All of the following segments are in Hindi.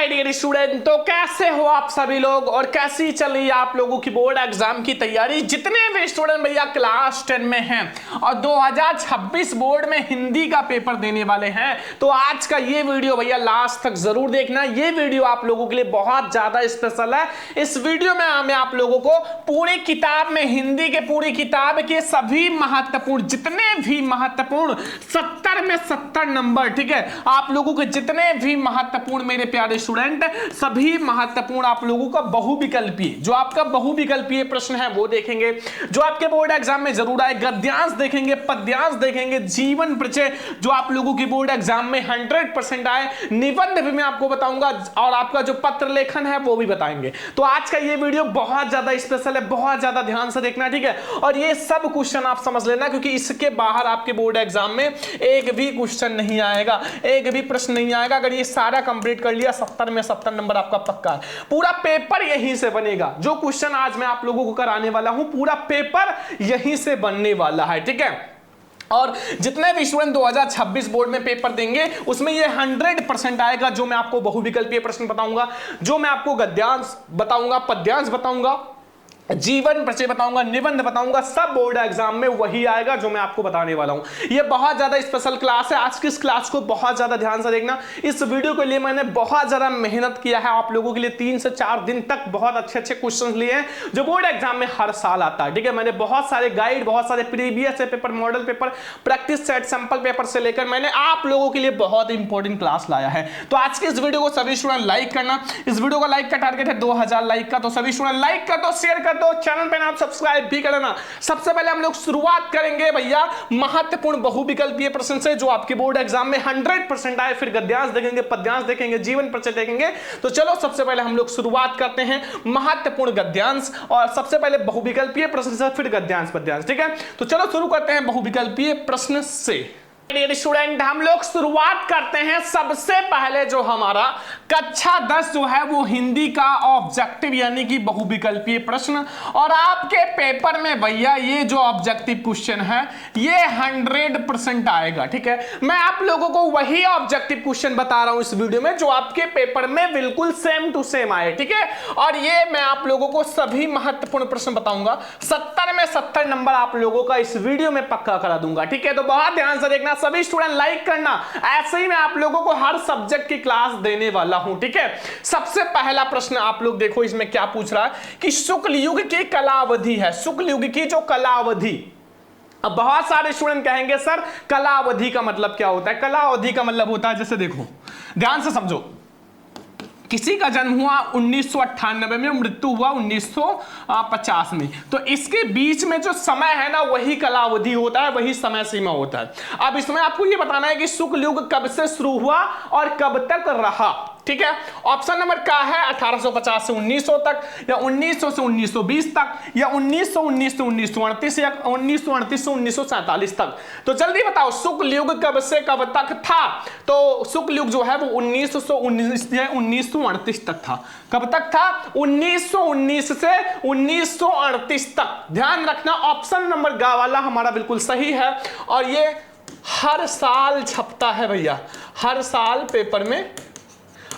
माय डियर स्टूडेंट, तो कैसे हो आप सभी लोग और कैसी चल रही है आप लोगों की बोर्ड एग्जाम की तैयारी। जितने भी स्टूडेंट भैया क्लास 10 में हैं और 2026 बोर्ड में हिंदी का पेपर देने वाले हैं, तो आज का ये वीडियो भैया लास्ट तक जरूर देखना। ये वीडियो आप लोगों के लिए बहुत ज्यादा स्पेशल है। इस वीडियो में मैं आप लोगों को पूरी किताब में हिंदी के पूरी किताब के सभी महत्वपूर्ण, जितने भी महत्वपूर्ण 70 में 70 नंबर, ठीक है, आप लोगों के जितने भी महत्वपूर्ण मेरे प्यारे स्टूडेंट, सभी महत्वपूर्ण आप लोगों का बहुविकल्पीय, जो आपका बहुविकल्पीय प्रश्न है वो देखेंगे, जो आपके बोर्ड एग्जाम में जरूर आए। गद्यांश देखेंगे, पद्यांश देखेंगे, जीवन परिचय जो आप लोगों की बोर्ड एग्जाम में 100% आए, निबंध भी मैं आपको बताऊंगा और आपका जो पत्र लेखन है वो भी बताएंगे। तो आज का ये वीडियो बहुत ज्यादा स्पेशल है, बहुत ज्यादा ध्यान से देखना, ठीक है। और ये सब क्वेश्चन आप समझ लेना, क्योंकि इसके बाहर आपके बोर्ड एग्जाम में एक भी क्वेश्चन नहीं आएगा, एक भी प्रश्न नहीं आएगा। अगर ये सारा कंप्लीट कर लिया 70 में 70 नंबर आपका पक्का है। पूरा पेपर यहीं से बनेगा। जो क्वेश्चन आज मैं आप लोगों को कराने वाला हूं, पूरा पेपर यहीं से बनने वाला है, ठीक है। और जितने भी स्टूडेंट 2026 बोर्ड में पेपर देंगे उसमें ये 100% आएगा। जो मैं आपको बहुविकल्पीय प्रश्न बताऊंगा, जो मैं आपको गद्यांश बताऊंगा, पद्यांश बताऊंगा, जीवन परिचय बताऊंगा, निबंध बताऊंगा, सब बोर्ड एग्जाम में वही आएगा जो मैं आपको बताने वाला हूं। ये बहुत ज्यादा स्पेशल क्लास है। आज की इस क्लास को बहुत ज्यादा ध्यान से देखना। इस वीडियो के लिए मैंने बहुत ज्यादा मेहनत किया है आप लोगों के लिए। 3 से 4 दिन तक बहुत अच्छे क्वेश्चंस लिए हैं जो बोर्ड एग्जाम में हर साल आता है, ठीक है। मैंने बहुत सारे गाइड, बहुत सारे previous paper, model paper, practice set, sample paper से लेकर मैंने आप लोगों के लिए बहुत इंपॉर्टेंट क्लास लाया है। तो आज की इस वीडियो को सभी स्टूडेंट लाइक करना। इस वीडियो का लाइक का टारगेट है 2000 लाइक का, तो सभी स्टूडेंट लाइक कर दो, शेयर कर दो, चैनल पे आप सब्सक्राइब भी करना। सबसे पहले हम लोग शुरुआत करेंगे भैया महत्वपूर्ण बहुविकल्पीय प्रश्न से जो आपके बोर्ड एग्जाम में 100% आए। फिर गद्यांश देखेंगे, पद्यांश देखेंगे, जीवन परिचय देखेंगे। तो चलो सबसे पहले हम लोग शुरुआत करते हैं महत्वपूर्ण गद्यांश, और सबसे पहले बहुविकल्पीय प्रश्न से, फिर गद्यांश, पद्यांश, ठीक है। तो चलो शुरू करते हैं बहुविकल्पीय प्रश्न से। स्टूडेंट हम लोग शुरुआत करते हैं सबसे पहले जो हमारा कक्षा 10 जो है वो हिंदी का ऑब्जेक्टिव यानी कि बहुविकल्पीय प्रश्न। और आपके पेपर में भैया ये जो ऑब्जेक्टिव क्वेश्चन है ये 100% आएगा, ठीक है। मैं आप लोगों को वही ऑब्जेक्टिव क्वेश्चन बता रहा हूं इस वीडियो में जो आपके पेपर में बिल्कुल सेम टू सेम आए, ठीक है। और ये मैं आप लोगों को सभी महत्वपूर्ण प्रश्न बताऊंगा। 70 में 70 नंबर आप लोगों का इस वीडियो में पक्का करा दूंगा, ठीक है। तो बहुत ध्यान से देखना, सभी स्टूडेंट लाइक करना। ऐसे ही मैं आप लोगों को हर सब्जेक्ट की क्लास देने वाला हूं, ठीक है। सबसे पहला प्रश्न आप लोग देखो, इसमें क्या पूछ रहा है कि शुक्ल युग की कलावधि है, शुक्ल युग की जो कलावधि। अब बहुत सारे स्टूडेंट कहेंगे सर कलावधि का मतलब क्या होता है। कलावधि का मतलब होता है, जैसे देखो ध्यान से समझो, किसी का जन्म हुआ 1998 में, मृत्यु हुआ 1950 में, तो इसके बीच में जो समय है ना वही कलावधि होता है, वही समय सीमा होता है। अब इसमें आपको ये बताना है कि शुक्ल युग कब से शुरू हुआ और कब तक रहा, ठीक है। ऑप्शन नंबर क्या है, 1850 से 1900 तक, या 1900 से 1920 तक, या 1919 से 1938, या 1938 से 1947 तक। तो जल्दी बताओ शुक्ल युग कब से कब तक था। तो शुक्ल युग जो है वो 1938 तक था। कब तक था, 1919 से 1938 तक। ध्यान रखना ऑप्शन नंबर गा वाला हमारा बिल्कुल सही है, और ये हर साल छपता है भैया, हर साल पेपर में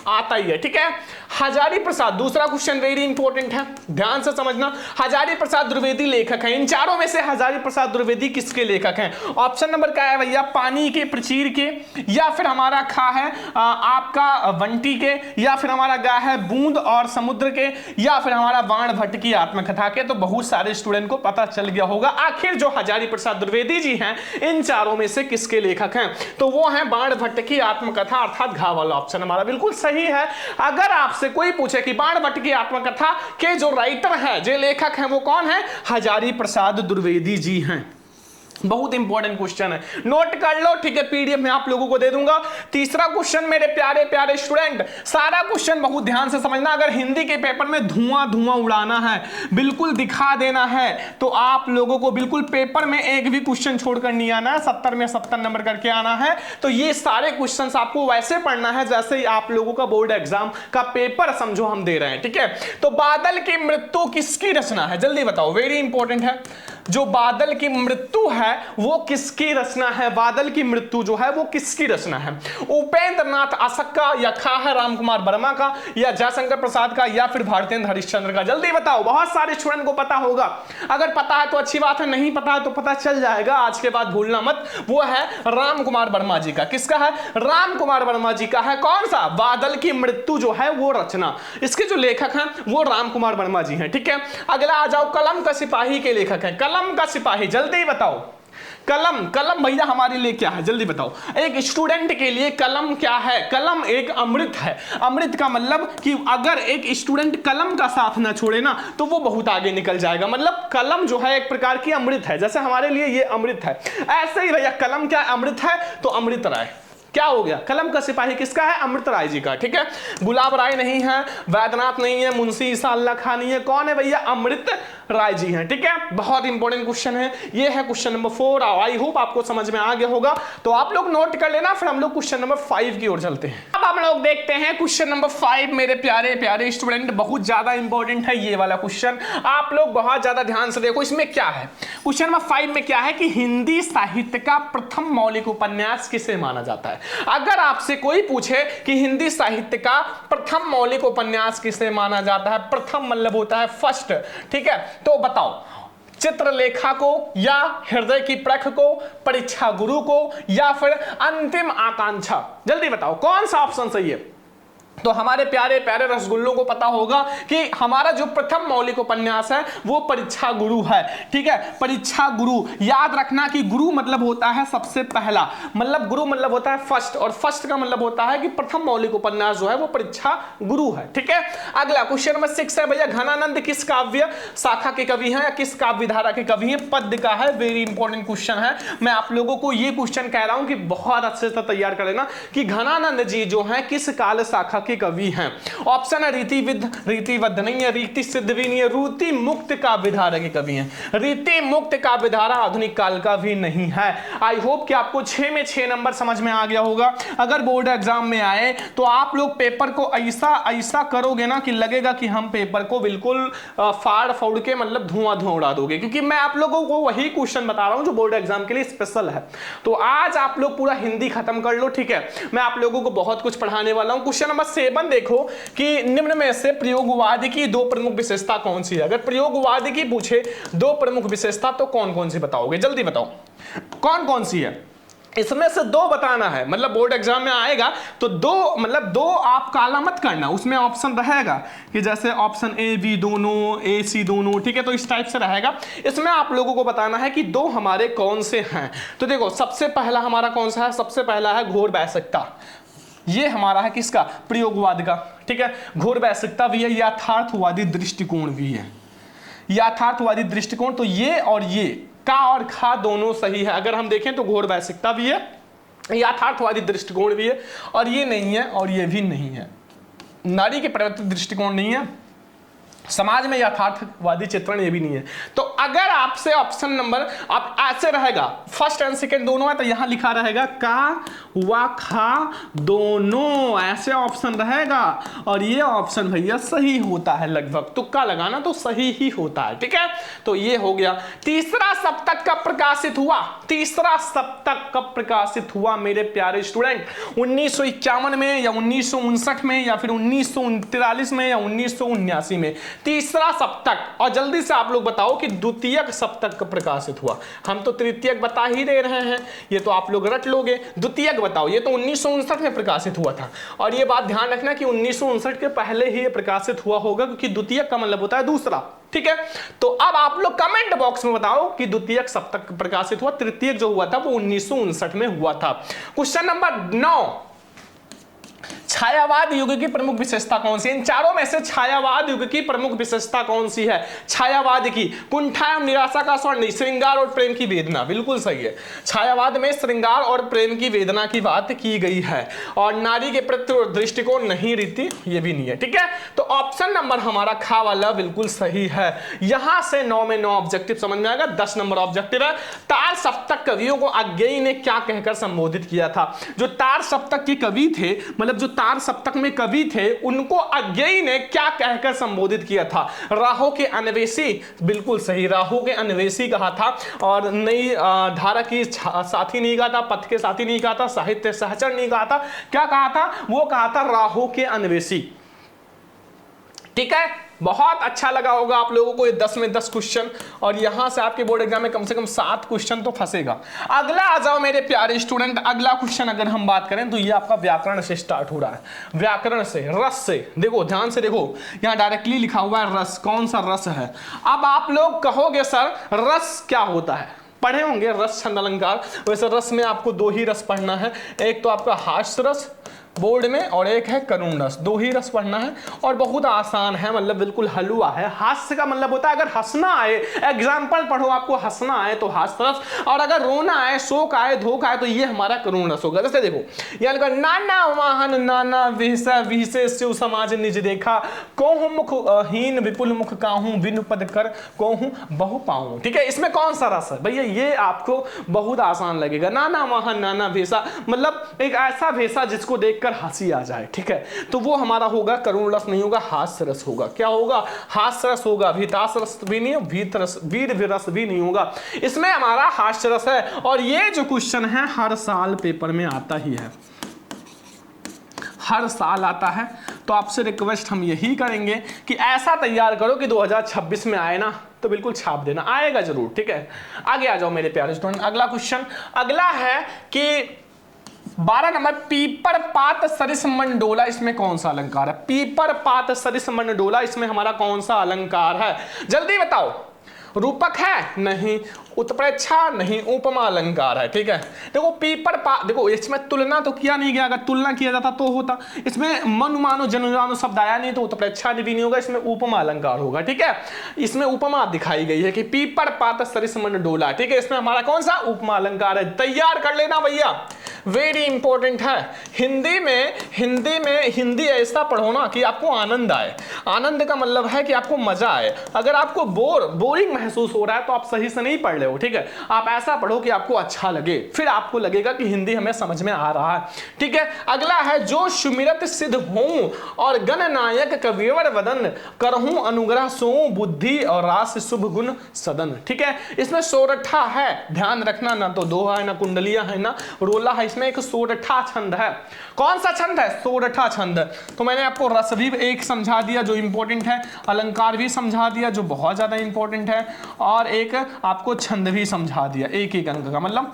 आता ही है, ठीक है। हजारी प्रसाद, दूसरा क्वेश्चन वेरी इंपॉर्टेंट है, ध्यान से समझना। हजारी प्रसाद द्विवेदी लेखक हैं। इन चारों में से हजारी प्रसाद द्विवेदी किसके लेखक हैं। ऑप्शन नंबर क्या है भैया, पानी के, प्रचीर के, या फिर हमारा खा है आपका बंटी के, या फिर हमारा गा है बूंद और समुद्र के, या फिर हमारा बाण भट्ट की आत्मकथा के। तो बहुत सारे स्टूडेंट को पता चल गया होगा आखिर जो हजारी प्रसाद द्विवेदी जी हैं इन चारों में से किसके लेखक हैं। तो वो है बाण भट्ट की आत्मकथा, अर्थात घा वाला ऑप्शन हमारा बिल्कुल सही है। अगर आपसे कोई पूछे कि बाण भट्ट की आत्मकथा के जो राइटर है, जो लेखक हैं, वो कौन है, हजारी प्रसाद द्विवेदी जी हैं। बहुत इंपॉर्टेंट क्वेश्चन है, नोट कर लो, ठीक है। पीडीएफ में आप लोगों को दे दूंगा। तीसरा क्वेश्चन मेरे प्यारे प्यारे स्टूडेंट, सारा क्वेश्चन बहुत ध्यान से समझना। अगर हिंदी के पेपर में धुआं धुआं उड़ाना है, बिल्कुल दिखा देना है, तो आप लोगों को बिल्कुल पेपर में एक भी क्वेश्चन छोड़कर नहीं आना है, 70 में 70 नंबर करके आना है। तो ये सारे क्वेश्चन आपको वैसे पढ़ना है जैसे ही आप लोगों का बोर्ड एग्जाम का पेपर समझो हम दे रहे हैं, ठीक है। तो बादल की मृत्यु किसकी रचना है, जल्दी बताओ, वेरी इंपॉर्टेंट है। जो बादल की मृत्यु है वो किसकी रचना है? बादल की मृत्यु जो है वो किसकी रचना है? उपेंद्र नाथ आशक का, या खा है राम कुमार वर्मा का, या जयशंकर प्रसाद का, या फिर भारतेंद्र हरिश्चंद्र का? जल्दी बताओ, बहुत सारे स्टूडेंट को पता होगा। अगर पता है तो अच्छी बात है, नहीं पता है तो पता चल जाएगा आज के बाद, भूलना मत। वो है राम कुमार वर्मा जी का। किसका है? राम कुमार वर्मा जी का है। कौन सा? बादल की मृत्यु जो है वो रचना। इसके जो लेखक हैं वो राम कुमार वर्मा जी हैं। ठीक है, अगला आ जाओ, कलम का सिपाही के लेखक हैं। कलम का सिपाही, जल्दी बताओ। कलम भैया हमारे लिए क्या है? जल्दी बताओ। एक स्टूडेंट के लिए कलम क्या है? कलम एक अमृत है। अमृत का मतलब कि अगर एक स्टूडेंट कलम का साथ ना छोड़े ना तो वो बहुत आगे निकल जाएगा। मतलब कलम जो है एक प्रकार की अमृत है, जैसे हमारे लिए ये अमृत है, ऐसे ही भैया कलम क्या अमृत है? तो अमृत राय। क्या हो गया? कलम का सिपाही किसका है? अमृत राय जी का। ठीक है, गुलाब राय नहीं है, वैद्यनाथ नहीं है, मुंशी ईसा अल्लाह खान नहीं है। कौन है भैया? अमृत राय जी हैं। ठीक है, बहुत इंपॉर्टेंट क्वेश्चन है ये, है क्वेश्चन नंबर 4। आई होप आपको समझ में आ गया होगा, तो आप लोग नोट कर लेना। फिर हम लोग क्वेश्चन नंबर 5 की ओर चलते हैं। अब हम लोग देखते हैं क्वेश्चन नंबर 5। मेरे प्यारे प्यारे स्टूडेंट, बहुत ज्यादा इंपॉर्टेंट है ये वाला क्वेश्चन, आप लोग बहुत ज्यादा ध्यान से देखो। इसमें क्या है? क्वेश्चन नंबर 5 में क्या है कि हिंदी साहित्य का प्रथम मौलिक उपन्यास किसे माना जाता है? अगर आपसे कोई पूछे कि हिंदी साहित्य का प्रथम मौलिक उपन्यास किसे माना जाता है, प्रथम मतलब होता है फर्स्ट, ठीक है, तो बताओ, चित्रलेखा को, या हृदय की प्रख को, परीक्षा गुरु को, या फिर अंतिम आकांक्षा? जल्दी बताओ कौन सा ऑप्शन सही है। तो हमारे प्यारे प्यारे रसगुल्लों को पता होगा कि हमारा जो प्रथम मौलिक उपन्यास है वो परीक्षा गुरु है। ठीक है, परीक्षा गुरु। याद रखना कि गुरु मतलब होता है सबसे पहला, मतलब गुरु मतलब होता है फर्स्ट, और फर्स्ट का मतलब होता है कि प्रथम मौलिक उपन्यास जो है वो परीक्षा गुरु है। ठीक है, अगला क्वेश्चन नंबर 6 है भैया, घनानंद किस काव्य शाखा के कवि हैं या किस काव्य धारा के कवि हैं? पद्य का है। वेरी इंपॉर्टेंट क्वेश्चन है। मैं आप लोगों को ये क्वेश्चन कह रहा हूं कि बहुत अच्छे से तैयार कर लेना कि घनानंद जी जो है किस काल शाखा के कवि हैं। ऑप्शन है रीतिवद्ध नहीं है, रीति सिद्ध भी नहीं है, रीति मुक्त काव्य धारा के कवि हैं। रीति मुक्त काव्य धारा आधुनिक काल का भी नहीं है। आई होप कि आपको 6 में 6 नंबर समझ में आ गया होगा। अगर बोर्ड एग्जाम में आए तो आप लोग पेपर को ऐसा करोगे ना कि लगेगा कि हम पेपर को बिल्कुल फाड़ फोड़ के मतलब धुआं उड़ा दोगे, क्योंकि मैं आप लोगों को वही क्वेश्चन बता रहा हूं जो बोर्ड एग्जाम के लिए स्पेशल है। तो आज आप लोग पूरा हिंदी खत्म कर लो। ठीक है, मैं आप लोगों को बहुत कुछ पढ़ाने वाला हूं। क्वेश्चन नंबर 7 देखो कि निम्न में से प्रयोगवाद की 2 प्रमुख विशेषता कौन सी है? अगर प्रयोगवाद की पूछे 2 प्रमुख विशेषता तो कौन कौन सी बताओगे? जल्दी बताओ कौन कौन सी है। इसमें से 2 बताना है, मतलब बोर्ड एग्जाम में आएगा तो 2 मतलब 2 आप काला मत करना, उसमें ऑप्शन रहेगा कि जैसे ऑप्शन ए बी दोनों, ए सी दोनों, ठीक है, तो इस टाइप से रहेगा। इसमें आप लोगों को बताना है कि 2 हमारे कौन से हैं। तो देखो सबसे पहला हमारा कौन सा है? सबसे पहला है घोर वैश्विकता। ये हमारा है किसका? प्रयोगवाद का। ठीक है, घोर वैश्विकता भी है, यथार्थवादी दृष्टिकोण भी है। यथार्थवादी दृष्टिकोण, तो ये और ये का और खा दोनों सही है। अगर हम देखें तो घोर वैश्विकता भी है, यथार्थवादी दृष्टिकोण भी है, और ये नहीं है और ये भी नहीं है। नारी के परिवर्तित दृष्टिकोण नहीं है, समाज में यथार्थवादी चित्रण ये भी नहीं है। तो अगर आपसे ऑप्शन नंबर आप ऐसे रहेगा, फर्स्ट एंड सेकंड दोनों है, तो यहां लिखा रहेगा का व खा दोनों, ऐसे ऑप्शन रहेगा, और ये ऑप्शन भैया सही होता है। लगभग तुक्का लगाना तो सही ही होता है। ठीक है, तो ये हो गया। तीसरा सप्तक कब प्रकाशित हुआ? तीसरा सप्तक कब प्रकाशित हुआ मेरे प्यारे स्टूडेंट? 1951 में, या 1959 में, या फिर 1943 में, या 1979 में? तीसरा सप्तक। और जल्दी से आप लोग बताओ कि द्वितीयक सप्तक कब प्रकाशित हुआ? हम तो तृतीयक बता ही दे रहे हैं, ये तो आप लोग रट लोगे। द्वितीयक बताओ, ये तो 1959 में प्रकाशित हुआ था, और ये बात ध्यान रखना कि 1959 के पहले ही ये प्रकाशित हुआ होगा, क्योंकि द्वितीयक का मतलब होता है दूसरा। ठीक है, तो अब आप लोग कमेंट बॉक्स में बताओ कि द्वितीयक सप्तक प्रकाशित हुआ, तृतीयक जो हुआ था वो 1959 में हुआ था। क्वेश्चन नंबर 9, छायावाद युग की प्रमुख विशेषता कौन सी है? इन चारों में से छायावाद युग की प्रमुख विशेषता कौन सी है? छायावाद की कुंठा एवं निराशा का स्वर नहीं, श्रृंगार और प्रेम की वेदना। बिल्कुल सही है, छायावाद में श्रृंगार और प्रेम की वेदना की बात की गई है, और नारी के प्रति दृष्टिकोण नहीं, रीति ये भी नहीं है। ठीक है, तो ऑप्शन नंबर हमारा खा वाला बिल्कुल सही है। यहां से 9 में 9 ऑब्जेक्टिव समझ में आएगा। 10 नंबर ऑब्जेक्टिव है, तार सप्तक कवियों को अज्ञेय ने क्या कहकर संबोधित किया था? जो तार सप्तक के कवि थे, मतलब जो तार सप्तक में कवि थे उनको अज्ञेय ने क्या कहकर संबोधित किया था? राहों के अन्वेषी, बिल्कुल सही, राहों के अन्वेषी कहा था। और नई धारा की साथी नहीं कहा था, पथ के साथी नहीं कहा था, साहित्य सहचर नहीं कहा था, क्या कहा था? वो कहा था राहों के अन्वेषी। ठीक है, बहुत अच्छा लगा होगा आप लोगों को ये 10 में 10 क्वेश्चन, और यहां से आपके बोर्ड एग्जाम में कम से कम 7 क्वेश्चन तो फंसेगा। अगला आ जाओ मेरे प्यारे स्टूडेंट, अगला क्वेश्चन अगर हम बात करें तो ये आपका व्याकरण से स्टार्ट हो रहा है, व्याकरण से, रस से। देखो ध्यान से देखो, यहां डायरेक्टली लिखा हुआ है रस, कौन सा रस है? अब आप लोग कहोगे सर रस क्या होता है? पढ़े होंगे रस छंद अलंकार। वैसे रस में आपको 2 ही रस पढ़ना है, एक तो आपका हास्य रस बोर्ड में और एक है करुण रस, 2 ही रस पढ़ना है और बहुत आसान है, मतलब बिल्कुल हलवा है। हास्य का मतलब होता है अगर हंसना आए, एग्जाम्पल पढ़ो, आपको हंसना आए तो हास्य रस, और अगर रोना आए, शोक आए, धोखा आए तो ये हमारा करुण रस होगा। जैसे देखो यानी कि नाना वाहन नाना विहसा विहसे शिव समाज निज देखा, कोहू मुख हीन विपुल मुख काहू बिनु पद कर कोहू बहु पाऊं। ठीक है, इसमें कौन सा रस है भैया? ये आपको बहुत आसान लगेगा। नाना वाहन नाना भेसा, मतलब एक ऐसा भेसा जिसको देख कर हंसी आ जाए। ठीक है, तो वो हमारा होगा करुण रस, नहीं होगा हास्य रस होगा। क्या होगा? हास्य रस होगा। भीतास रस भी नहीं, भीत रस, वीर रस भी नहीं होगा, इसमें हमारा हास्य रस है। और ये जो क्वेश्चन है हर साल पेपर में आता ही है, हर साल आता है। तो आपसे रिक्वेस्ट हम यही करेंगे कि ऐसा तैयार करो कि 2026 में आए ना तो बिल्कुल छाप देना, आएगा जरूर। ठीक है, आगे आ जाओ मेरे प्यारे स्टूडेंट। अगला क्वेश्चन अगला है कि 12 नंबर, पीपर पात सरिस मंडोला, इसमें कौन सा अलंकार है? पीपर पात सरिस मंडोला, इसमें हमारा कौन सा अलंकार है? जल्दी बताओ। रूपक है? नहीं। उत्प्रेक्षा? नहीं। उपमा अलंकार है। ठीक है, देखो पीपर देखो इसमें तुलना तो किया नहीं गया, अगर तुलना किया जाता तो होता। इसमें मनु मानो जनु जानो शब्द आया नहीं तो उत्प्रेक्षा भी नहीं होगा, इसमें उपमा अलंकार होगा। ठीक है, इसमें उपमा दिखाई गई है कि पीपर पात सरिस मंडोला। ठीक है, इसमें हमारा कौन सा उपमा अलंकार है? तैयार कर लेना भैया, वेरी इंपॉर्टेंट है। हिंदी ऐसा पढ़ो ना कि आपको आनंद आए। आनंद का मतलब है कि आपको मजा आए। अगर आपको बोरिंग महसूस हो रहा है तो आप सही से नहीं पढ़ रहे हो। ठीक है, आप ऐसा पढ़ो कि आपको अच्छा लगे, फिर आपको लगेगा कि हिंदी हमें समझ में आ रहा है। ठीक है, अगला है जो सुमिरत सिद्ध हों और गणनायक कविवर वदन करहूं अनुग्रह सो बुद्धि और रास शुभ गुण सदन। ठीक है, इसमें सोरठा है, ध्यान रखना, ना तो दोहा है, ना कुंडलिया है, ना रोला है, इसमें एक सोरठा छंद है। कौन सा छंद है? सोरठा छंद। तो मैंने आपको रस भी एक समझा दिया जो इंपॉर्टेंट है, अलंकार भी समझा दिया जो बहुत ज्यादा इंपॉर्टेंट है, और एक आपको छंद भी समझा दिया, एक अंक का, मतलब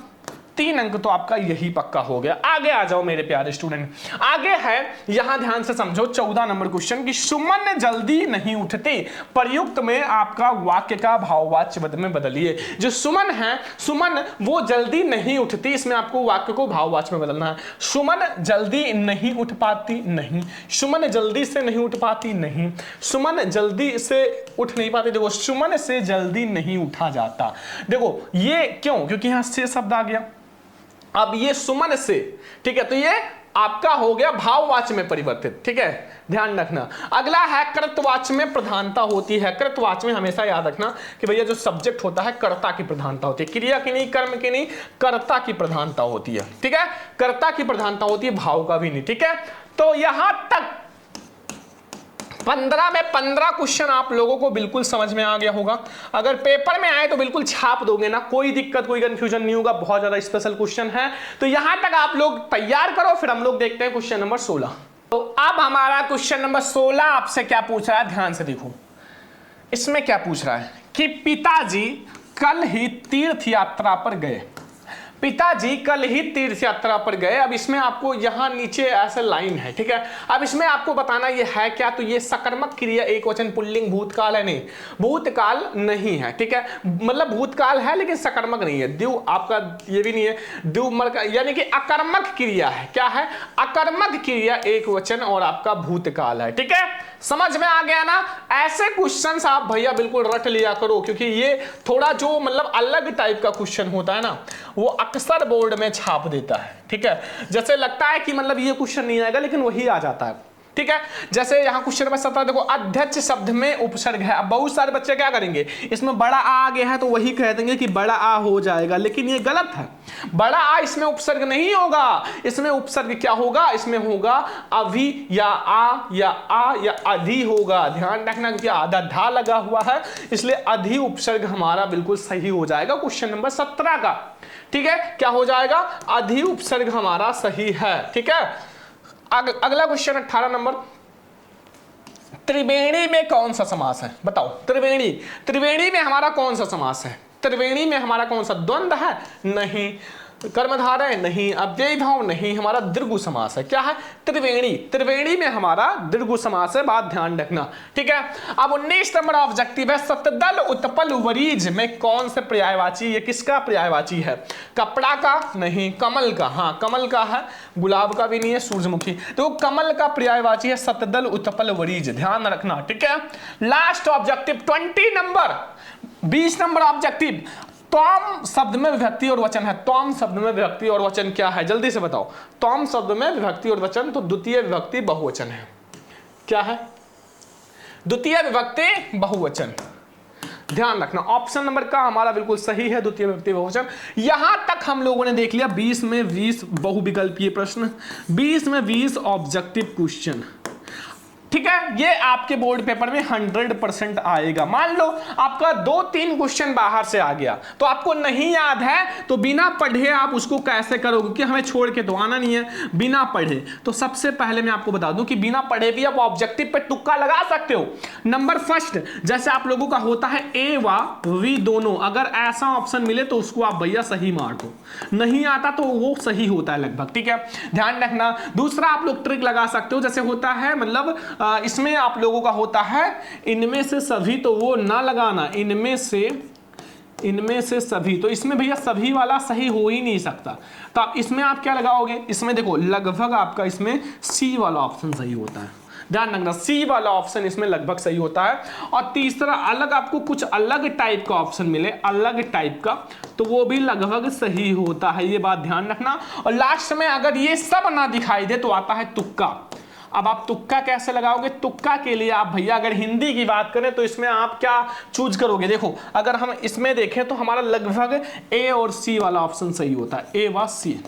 3 अंक तो आपका यही पक्का हो गया। आगे आ जाओ मेरे प्यारे स्टूडेंट, आगे है, यहां ध्यान से समझो 14 नंबर क्वेश्चन कि सुमन जल्दी नहीं उठते, प्रयुक्त में आपका वाक्य का भाववाच्य में बदलिए। जो सुमन है, सुमन वो जल्दी नहीं उठती, इसमें आपको वाक्य को भाववाच्य में बदलना है। सुमन जल्दी नहीं उठ पाती, नहीं। सुमन जल्दी से नहीं उठ पाती, नहीं। सुमन जल्दी से उठ नहीं पाती, देखो सुमन से जल्दी नहीं उठा जाता। देखो ये क्यों? क्योंकि यहां से शब्द आ गया। अब ये सुमन से, ठीक है, तो ये आपका हो गया भाववाच्य में परिवर्तित। ठीक है, ध्यान रखना। अगला है कर्तवाच्य में प्रधानता होती है। कर्तवाच्य में हमेशा याद रखना कि भैया जो सब्जेक्ट होता है कर्ता की प्रधानता होती है, क्रिया की नहीं, कर्म की नहीं, कर्ता की प्रधानता होती है। ठीक है, कर्ता की प्रधानता होती है, भाव का भी नहीं। ठीक है, तो यहां तक 15 में 15 क्वेश्चन आप लोगों को बिल्कुल समझ में आ गया होगा। अगर पेपर में आए तो बिल्कुल छाप दोगे ना, कोई दिक्कत कोई कंफ्यूजन नहीं होगा, बहुत ज्यादा स्पेशल क्वेश्चन है। तो यहां तक आप लोग तैयार करो, फिर हम लोग देखते हैं क्वेश्चन नंबर 16। तो अब हमारा क्वेश्चन नंबर 16 आपसे क्या पूछ रहा है, ध्यान से देखो। इसमें क्या पूछ रहा है कि पिताजी कल ही तीर्थ यात्रा पर गए। पिताजी कल ही तीर्थ यात्रा पर गए। अब इसमें आपको यहां नीचे ऐसे लाइन है, ठीक है। अब इसमें आपको बताना ये है क्या, तो ये सकर्मक क्रिया एक वचन पुल्लिंग भूतकाल है, नहीं भूतकाल नहीं है, ठीक है। मतलब भूतकाल है लेकिन सकर्मक नहीं है। द्यू आपका ये भी नहीं है, द्युमर का, यानी कि अकर्मक क्रिया है। क्या है? अकर्मक क्रिया एक वचन और आपका भूतकाल है, ठीक है। समझ में आ गया ना? ऐसे क्वेश्चंस आप भैया बिल्कुल रट लिया करो, क्योंकि ये थोड़ा जो मतलब अलग टाइप का क्वेश्चन होता है ना, वो अक्सर बोर्ड में छाप देता है, ठीक है। जैसे लगता है कि मतलब ये क्वेश्चन नहीं आएगा लेकिन वही आ जाता है, ठीक है। जैसे यहाँ क्वेश्चन नंबर 17 देखो, अध्यक्ष शब्द में उपसर्ग है। अब बहुत सारे बच्चे क्या करेंगे, इसमें बड़ा आ गया है तो वही कह देंगे कि बड़ा आ हो जाएगा, लेकिन ये गलत है। बड़ा आ इसमें उपसर्ग नहीं होगा, इसमें उपसर्ग क्या होगा, इसमें होगा अभी या या अधि होगा। ध्यान रखना क्योंकि आधा धा लगा हुआ है, इसलिए अधि उपसर्ग हमारा बिल्कुल सही हो जाएगा क्वेश्चन नंबर 17 का। ठीक है, क्या हो जाएगा, अधि उपसर्ग हमारा सही है। ठीक है, अगला क्वेश्चन 18 नंबर, त्रिवेणी में कौन सा समास है, बताओ। त्रिवेणी में हमारा कौन सा समास है, त्रिवेणी में हमारा कौन सा, द्वंद्व है नहीं, कर्मधारय नहीं, अव्ययी भाव नहीं, हमारा दीर्घ समास है। क्या है, त्रिवेणी में हमारा दीर्घ समास है, बात ध्यान रखना। ठीक है, अब 19 नंबर ऑब्जेक्टिव है, सतदल उत्पल वरीज में कौन से पर्यायवाची, ये किसका पर्यायवाची है, कपड़ा का नहीं, कमल का, हाँ कमल का है, गुलाब का भी नहीं है, सूरजमुखी, तो कमल का पर्यायवाची है सतदल उत्पल वरीज, ध्यान रखना। ठीक है, last objective 20 number, 20 number objective, त्वम शब्द में विभक्ति और वचन है। त्वम शब्द में विभक्ति और वचन क्या है, जल्दी से बताओ। त्वम शब्द में विभक्ति और वचन, तो द्वितीय विभक्ति बहुवचन है। क्या है, द्वितीय विभक्ति बहुवचन, ध्यान रखना। ऑप्शन नंबर का हमारा बिल्कुल सही है, द्वितीय विभक्ति बहुवचन। यहां तक हम लोगों ने देख लिया 20 में 20 बहुविकल्पीय प्रश्न, 20 में 20 ऑब्जेक्टिव क्वेश्चन। ठीक है, ये आपके बोर्ड पेपर में 100% आएगा। मान लो आपका 2-3 क्वेश्चन बाहर से आ गया तो आपको नहीं याद है, तो बिना पढ़े आप उसको कैसे करोगे, कि हमें छोड़ के तो आना नहीं है, बिना पढ़े। तो सबसे पहले मैं आपको बता दूं कि बिना पढ़े भी आप ऑब्जेक्टिव पे तुक्का लगा सकते हो। नंबर फर्स्ट, जैसे आप लोगों का होता है ए व वी दोनों, अगर ऐसा ऑप्शन मिले तो उसको आप भैया सही मार दो, नहीं आता तो वो सही होता है लगभग। ठीक है, ध्यान रखना। दूसरा आप लोग ट्रिक लगा सकते हो, जैसे होता है मतलब इसमें आप लोगों का होता है इनमें से सभी, तो वो ना लगाना, इनमें से सभी, तो इसमें भैया सभी वाला सही हो ही नहीं सकता। तो आप इसमें आप क्या लगाओगे, इसमें देखो लगभग आपका इसमें सी वाला ऑप्शन सही होता है, ध्यान रखना, सी वाला ऑप्शन इसमें लगभग सही होता है। और तीसरा अलग आपको कुछ अलग टाइप का ऑप्शन मिले, अलग टाइप का, तो वो भी लगभग सही होता है, ये बात ध्यान रखना। और लास्ट में अगर ये सब ना दिखाई दे तो आता है तुक्का। अब आप तुक्का कैसे लगाओगे, तुक्का के लिए आप भैया अगर हिंदी की बात करें तो इसमें आप क्या चूज करोगे, देखो अगर हम इसमें देखें तो हमारा लगभग ए और सी वाला ऑप्शन सही होता है, ए व सी।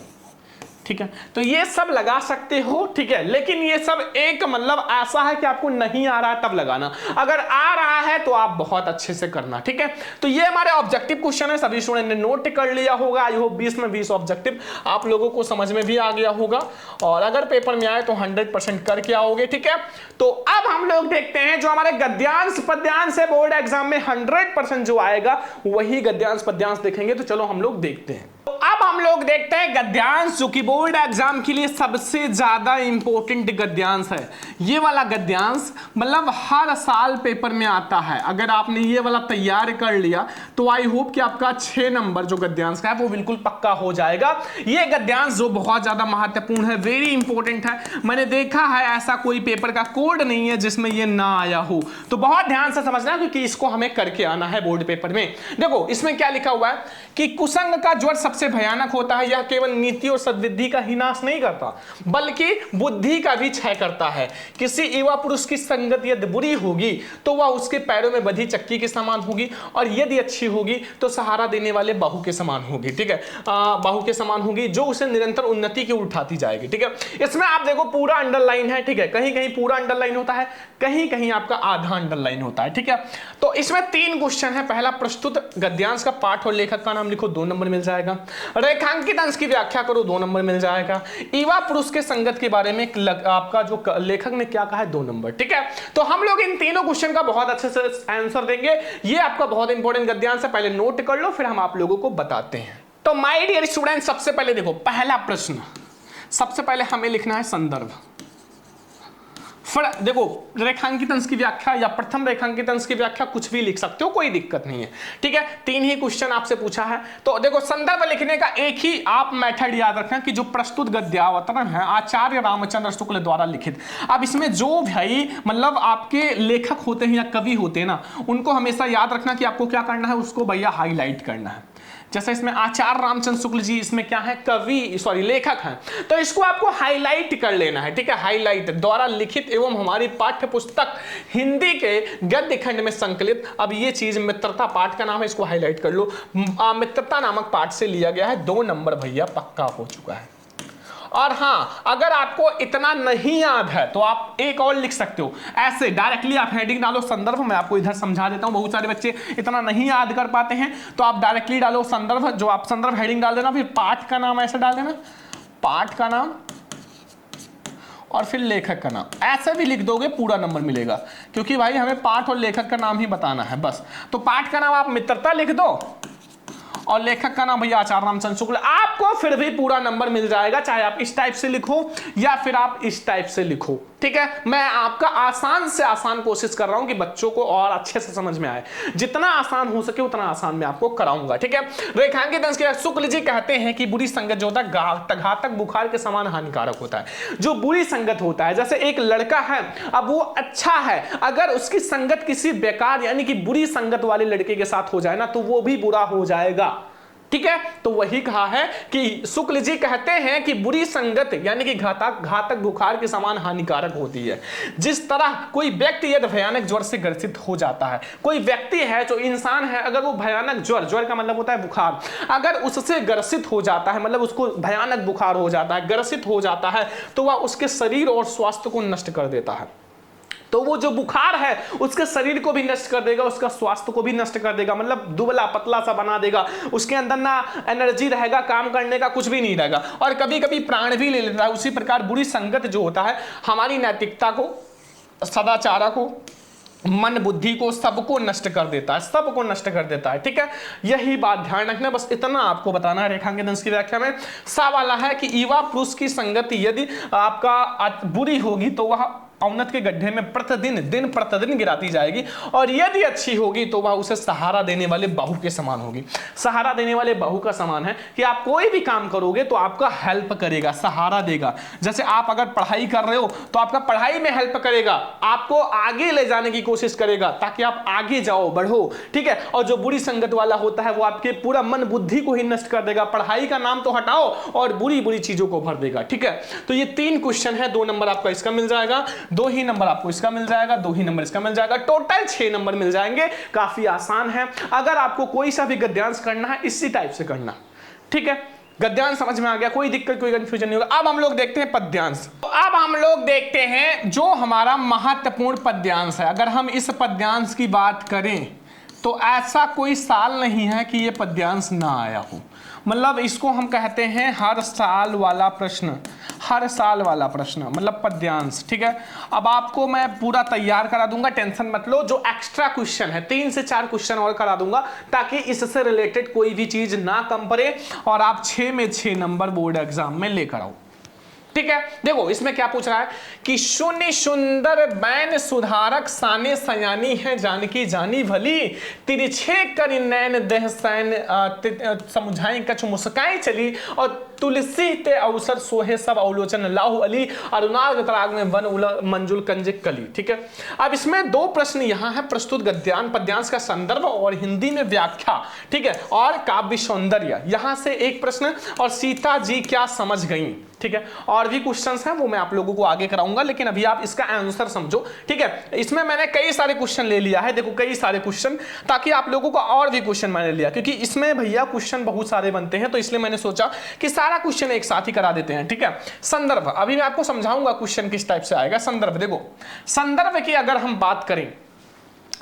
ठीक है, तो ये सब लगा सकते हो। ठीक है, लेकिन ये सब एक मतलब ऐसा है कि आपको नहीं आ रहा है तब लगाना, अगर आ रहा है तो आप बहुत अच्छे से करना। ठीक है, तो ये हमारे ऑब्जेक्टिव क्वेश्चन है, सभी स्टूडेंट ने नोट कर लिया होगा। आई होप 20 में 20 ऑब्जेक्टिव आप लोगों को समझ में भी आ गया होगा, और अगर पेपर में आए तो 100% करके आओगे। ठीक है, तो अब हम लोग देखते हैं जो हमारे गद्यांश पद्यांश है बोर्ड एग्जाम में 100% जो आएगा वही गद्यांश पद्यांश देखेंगे। तो चलो हम लोग देखते हैं। तो अब हम लोग देखते हैं गद्यांश, जो कि बोर्ड एग्जाम के लिए सबसे ज्यादा इंपॉर्टेंट गद्यांश है। ये वाला गद्यांश मतलब हर साल पेपर में आता है। अगर आपने ये वाला तैयार कर लिया तो आई होप कि आपका 6 नंबर जो गद्यांश का है वो बिल्कुल पक्का हो जाएगा। ये गद्यांश जो बहुत ज्यादा महत्वपूर्ण है, वेरी इंपॉर्टेंट है। मैंने देखा है ऐसा कोई पेपर का कोड नहीं है जिसमें ये ना आया हो, तो बहुत ध्यान से समझना क्योंकि इसको हमें करके आना है बोर्ड पेपर में। देखो इसमें क्या लिखा हुआ है कि कुसंग का ज्वर सबसे भयानक होता है, यह केवल नीति और सद्बुद्धि का ही नाश नहीं करता बल्कि बुद्धि का भी क्षय करता है। किसी युवा पुरुष की संगत यदि बुरी होगी तो वह उसके पैरों में बधी चक्की के समान होगी, और यदि अच्छी होगी तो सहारा देने वाले बाहु के समान होगी। ठीक है, बाहु के समान होगी जो उसे निरंतर उन्नति की ओर उठाती जाएगी। ठीक है, इसमें आप देखो पूरा अंडरलाइन है। ठीक है, कहीं कहीं पूरा अंडरलाइन होता है, कहीं कहीं आपका आधा अंडरलाइन होता है। ठीक है, तो इसमें 3 क्वेश्चन है। पहला, प्रस्तुत गद्यांश का पाठ और लेखक का नाम लिखो, 2 नंबर मिल जाएगा। रेखांकित अंश की व्याख्या करो, 2 नंबर मिल जाएगा। युवा पुरुष के संगत के बारे में आपका जो लेखक ने क्या कहा है, 2 नंबर। ठीक है, तो हम लोग इन तीनों क्वेश्चन का बहुत अच्छे से आंसर देंगे। ये आपका बहुत इंपॉर्टेंट गद्यांश है, पहले नोट कर लो फिर हम आप लोगों को बताते हैं। तो माय डियर स्टूडेंट, सबसे पहले देखो पहला प्रश्न, सबसे पहले हमें लिखना है संदर्भ। फिर देखो रेखांकित अंश की व्याख्या या प्रथम रेखांकित अंश की व्याख्या कुछ भी लिख सकते हो, कोई दिक्कत नहीं है। ठीक है, 3 ही क्वेश्चन आपसे पूछा है। तो देखो संदर्भ लिखने का एक ही आप मेथड याद रखना कि जो प्रस्तुत गद्यावतरण है आचार्य रामचंद्र शुक्ल द्वारा लिखित। अब इसमें जो भाई मतलब आपके लेखक होते हैं या कवि होते हैं ना, उनको हमेशा याद रखना कि आपको क्या करना है, उसको भैया हाईलाइट करना है। जैसे इसमें आचार्य रामचंद्र शुक्ल जी इसमें क्या है, कवि सॉरी लेखक हैं, तो इसको आपको हाईलाइट कर लेना है, ठीक है। हाईलाइट, द्वारा लिखित एवं हमारी पाठ्य पुस्तक हिंदी के गद्य खंड में संकलित। अब ये चीज मित्रता पाठ का नाम है, इसको हाईलाइट कर लो। मित्रता नामक पाठ से लिया गया है, 2 नंबर भैया पक्का हो चुका है। और हाँ, अगर आपको इतना नहीं याद है तो आप एक और लिख सकते हो, ऐसे डायरेक्टली आप हेडिंग डालो संदर्भ। मैं आपको इधर समझा देता हूं, बहुत सारे बच्चे इतना नहीं याद कर पाते हैं, तो आप डायरेक्टली डालो संदर्भ, जो आप संदर्भ हेडिंग डाल देना, फिर पाठ का नाम ऐसे डाल देना, पाठ का नाम और फिर लेखक का नाम, ऐसे भी लिख दोगे पूरा नंबर मिलेगा, क्योंकि भाई हमें पाठ और लेखक का नाम ही बताना है बस। तो पाठ का नाम आप मित्रता लिख दो और लेखक का नाम भैया आचार्य रामचंद्र शुक्ल, आपको फिर भी पूरा नंबर मिल जाएगा, चाहे आप इस टाइप से लिखो या फिर आप इस टाइप से लिखो, ठीक है। मैं आपका आसान से आसान कोशिश कर रहा हूं कि बच्चों को और अच्छे से समझ में आए, जितना आसान हो सके उतना आसान मैं आपको कराऊंगा, ठीक है। रेखांकित अंश के शुक्ल जी कहते हैं कि बुरी संगत जो होता है घातक बुखार के समान हानिकारक होता है। जो बुरी संगत होता है, जैसे एक लड़का है, अब वो अच्छा है, अगर उसकी संगत किसी बेकार यानी कि बुरी संगत वाले लड़के के साथ हो जाए ना, तो वो भी बुरा हो जाएगा, ठीक है। तो वही कहा है कि शुक्ल जी कहते हैं कि बुरी संगत यानी कि घातक बुखार के समान हानिकारक होती है। जिस तरह कोई व्यक्ति यदि भयानक ज्वर से ग्रसित हो जाता है, कोई व्यक्ति है जो इंसान है, अगर वो भयानक ज्वर का मतलब होता है बुखार, अगर उससे ग्रसित हो जाता है, मतलब उसको भयानक बुखार हो जाता है, ग्रसित हो जाता है, तो वह उसके शरीर और स्वास्थ्य को नष्ट कर देता है। तो वो जो बुखार है उसके शरीर को भी नष्ट कर देगा, उसका स्वास्थ्य को भी नष्ट कर देगा, मतलब दुबला पतला सा बना देगा, उसके अंदर ना एनर्जी रहेगा, काम करने का कुछ भी नहीं रहेगा, और कभी कभी प्राण भी ले लेता है। उसी प्रकार बुरी संगत जो होता है हमारी नैतिकता को, सदाचार को, मन बुद्धि को, सबको नष्ट कर देता है, सबको नष्ट कर देता है, ठीक है। यही बात ध्यान रखना, बस इतना आपको बताना है। रेखांकित अंश की व्याख्या में सा वाला है कि युवा पुरुष की संगति यदि आपका बुरी होगी तो वह अवनत के गड्ढे में दिन प्रतिदिन गिराती जाएगी, और यदि अच्छी होगी तो वह उसे सहारा देने वाले बाहु के समान होगी। सहारा देने वाले बाहु का समान है कि आप कोई भी काम करोगे तो आपका हेल्प करेगा, सहारा देगा। जैसे आप अगर पढ़ाई कर रहे हो तो आपका पढ़ाई में हेल्प करेगा, आपको आगे ले जाने की कोशिश करेगा ताकि आप आगे जाओ, बढ़ो, ठीक है। और जो बुरी संगत वाला होता है वो आपके पूरा मन बुद्धि को ही नष्ट कर देगा, पढ़ाई का नाम तो हटाओ और बुरी बुरी चीजों को भर देगा, ठीक है। तो ये 3 क्वेश्चन है, 2 नंबर आपका इसका मिल जाएगा, 2 ही नंबर आपको इसका मिल जाएगा, 2 ही नंबर इसका मिल जाएगा, टोटल 6 नंबर मिल जाएंगे। काफी आसान है, अगर आपको कोई सा भी गद्यांश करना है इसी टाइप से करना, ठीक है। गद्यांश समझ में आ गया, कोई दिक्कत कोई कंफ्यूजन नहीं होगा। अब हम लोग देखते हैं पद्यांश। तो अब हम लोग देखते हैं जो हमारा महत्वपूर्ण पद्यांश है। अगर हम इस पद्यांश की बात करें तो ऐसा कोई साल नहीं है कि ये पद्यांश ना आया हो, मतलब इसको हम कहते हैं हर साल वाला प्रश्न, हर साल वाला प्रश्न मतलब पद्यांश, ठीक है। अब आपको मैं पूरा तैयार करा दूंगा, टेंशन मत लो। जो एक्स्ट्रा क्वेश्चन है 3 से 4 क्वेश्चन और करा दूंगा ताकि इससे रिलेटेड कोई भी चीज ना कम पड़े और आप 6 में 6 नंबर बोर्ड एग्जाम में लेकर आओ, ठीक है। देखो इसमें क्या पूछ रहा है कि शून्य सुंदर बैन सुधारक साने सयानी है जानकी जानी भली, तिरछे कर नैन देह सैन समुझाई कछु मुस्काई चली, और तुलसी ते अवसर सोहे सब अवलोचन लाहु अली, अरुणाग तराग में वन उल मंजुल कंजिक कली, ठीक है। अब इसमें 2 प्रश्न यहाँ है, प्रस्तुत गद्यांश पद्यांश का संदर्भ और हिंदी में व्याख्या, ठीक है, और काव्य सौंदर्य, यहां से एक प्रश्न, और सीता जी क्या समझ गई, ठीक है। और भी क्वेश्चंस हैं वो मैं आप लोगों को आगे कराऊंगा, लेकिन अभी आप इसका आंसर समझो, ठीक है। इसमें मैंने कई सारे क्वेश्चन ले लिया है, देखो कई सारे क्वेश्चन, ताकि आप लोगों को और भी क्वेश्चन मैंने लिया, क्योंकि इसमें भैया क्वेश्चन बहुत सारे बनते हैं, तो इसलिए मैंने सोचा कि सारा क्वेश्चन एक साथ ही करा देते हैं, ठीक है। संदर्भ, अभी मैं आपको समझाऊंगा क्वेश्चन किस टाइप से आएगा। संदर्भ देखो, संदर्भ की अगर हम बात करें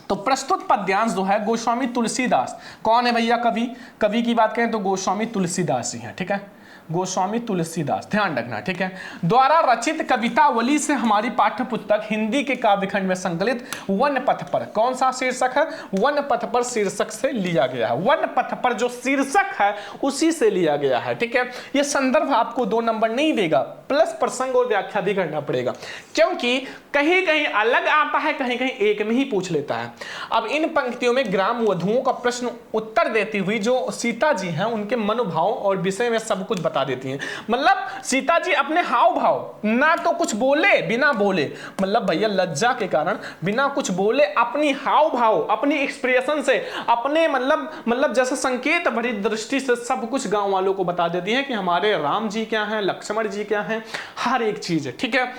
तो प्रस्तुत पद्यांश जो है गोस्वामी तुलसीदास, कौन है भैया कवि, कवि की बात करें तो गोस्वामी तुलसीदास जी हैं, ठीक है, गोस्वामी तुलसीदास, ध्यान रखना, ठीक है, द्वारा रचित कवितावली से हमारी पाठ्य पुस्तक हिंदी के काव्यखंड में संकलित वन पथ पर, कौन सा शीर्षक है, वन पथ पर शीर्षक से लिया गया है, वन पथ पर जो शीर्षक है उसी से लिया गया है, ठीक है। यह संदर्भ आपको 2 नंबर नहीं देगा, प्लस प्रसंग और व्याख्या भी करना पड़ेगा, क्योंकि कहीं कहीं अलग आता है, कहीं कहीं एक में ही पूछ लेता है। अब इन पंक्तियों में ग्राम वधुओं का प्रश्न उत्तर देती हुई जो सीता जी हैं उनके मनोभाव और विषय में सब कुछ बता बता देती हैं। मतलब सीता जी अपने हाव भाव, ना तो कुछ बोले बिना बोले, मतलब भैया लज्जा के कारण बिना कुछ बोले अपनी हाव भाव, अपनी एक्सप्रेशन से, अपने मतलब जैसे संकेत भरी दृष्टि से सब कुछ गांव वालों को बता देती हैं कि हमारे राम जी क्या हैं, लक्ष्मण जी क्या हैं, हर एक चीज है। ठीक है,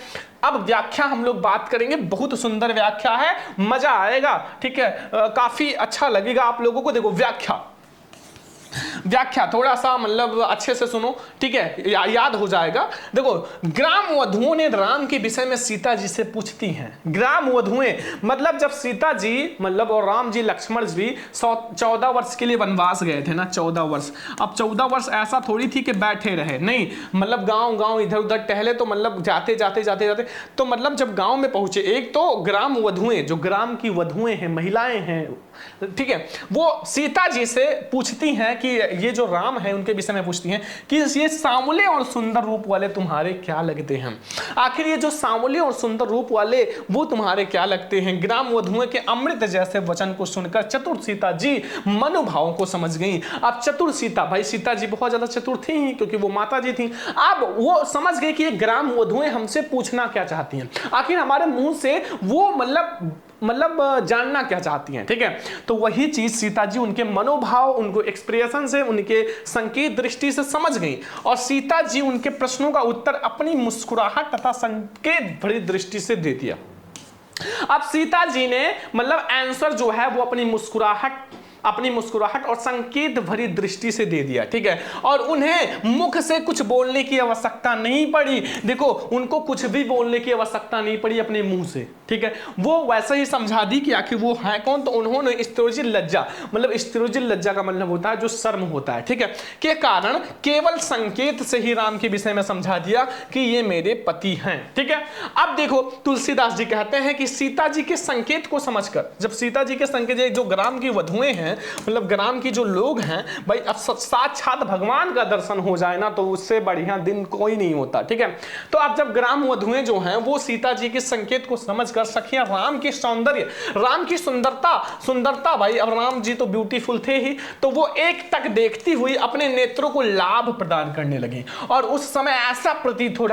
अब व्याख्या हम लोग बात करेंगे, बहुत सुंदर व्याख्या है, मजा आएगा। ठीक है, काफी अच्छा लगेगा आप लोगों को। देखो व्याख्या थोड़ा सा मतलब अच्छे से सुनो, ठीक है, याद हो जाएगा। देखो, ग्राम वधुओं ने राम के विषय में सीता जी से पूछती हैं। ग्राम वधुएं मतलब जब सीता जी मतलब और राम जी लक्ष्मण जी 14 वर्ष के लिए वनवास गए थे ना, 14 वर्ष। अब 14 वर्ष ऐसा थोड़ी थी कि बैठे रहे, नहीं, मतलब गांव गांव इधर उधर टहले, तो मतलब जाते जाते तो मतलब जब गांव में पहुंचे, एक तो ग्राम वधुएं, जो ग्राम की वधुएं हैं, महिलाएं हैं, ठीक है, वो सीता जी से पूछती हैं कि ये जो राम है उनके विषय में पूछती हैं कि ये सांवले और सुंदर रूप वाले तुम्हारे क्या लगते हैं। आखिर ये जो सांवले और सुंदर रूप वाले वो तुम्हारे क्या लगते हैं। ग्राम वधुएं के अमृत जैसे वचन को सुनकर चतुर सीता जी मनोभावों को समझ गई। अब चतुर सीता, भाई सीता जी बहुत ज्यादा चतुर थी क्योंकि वो माता जी थी। अब वो समझ गई कि ये ग्राम वधुएं हमसे पूछना क्या चाहती हैं, आखिर हमारे मुंह से वो मतलब जानना क्या चाहती हैं। ठीक है, तो वही चीज सीता जी उनके मनोभाव, उनको एक्सप्रेशन से, उनके संकेत दृष्टि से समझ गई और सीता जी उनके प्रश्नों का उत्तर अपनी मुस्कुराहट तथा संकेत भरी दृष्टि से दे दिया। अब सीता जी ने मतलब आंसर जो है वो अपनी मुस्कुराहट और संकेत भरी दृष्टि से दे दिया। ठीक है, और उन्हें मुख से कुछ बोलने की आवश्यकता नहीं पड़ी। देखो, उनको कुछ भी बोलने की आवश्यकता नहीं पड़ी अपने मुंह से। ठीक है, वो वैसे ही समझा दी कि आखिर वो है कौन। तो उन्होंने स्त्रोजिल लज्जा, मतलब स्त्रोजिल लज्जा का मतलब होता है जो शर्म होता है, ठीक है, के कारण केवल संकेत से ही राम के विषय में समझा दिया कि ये मेरे पति हैं। ठीक है, अब देखो तुलसीदास जी कहते हैं कि सीता जी के संकेत को समझकर, जब सीता जी के संकेत, जो ग्राम की वधुएं हैं, मतलब ग्राम की जो लोग हैं, भाई अब साक्षात भगवान का दर्शन हो जाए ना तो उससे बढ़िया दिन कोई नहीं होता। ठीक है, तो अब जब ग्राम वधुएं जो हैं वो सीता जी के संकेत को समझकर सखियां राम के सौंदर्य, राम की सुंदरता, भाई अब राम जी तो ब्यूटीफुल थे ही, तो वो एक तक देखती हुई अपने नेत्रों को लाभ प्रदान करने लगी। और उस समय ऐसा प्रतीत हो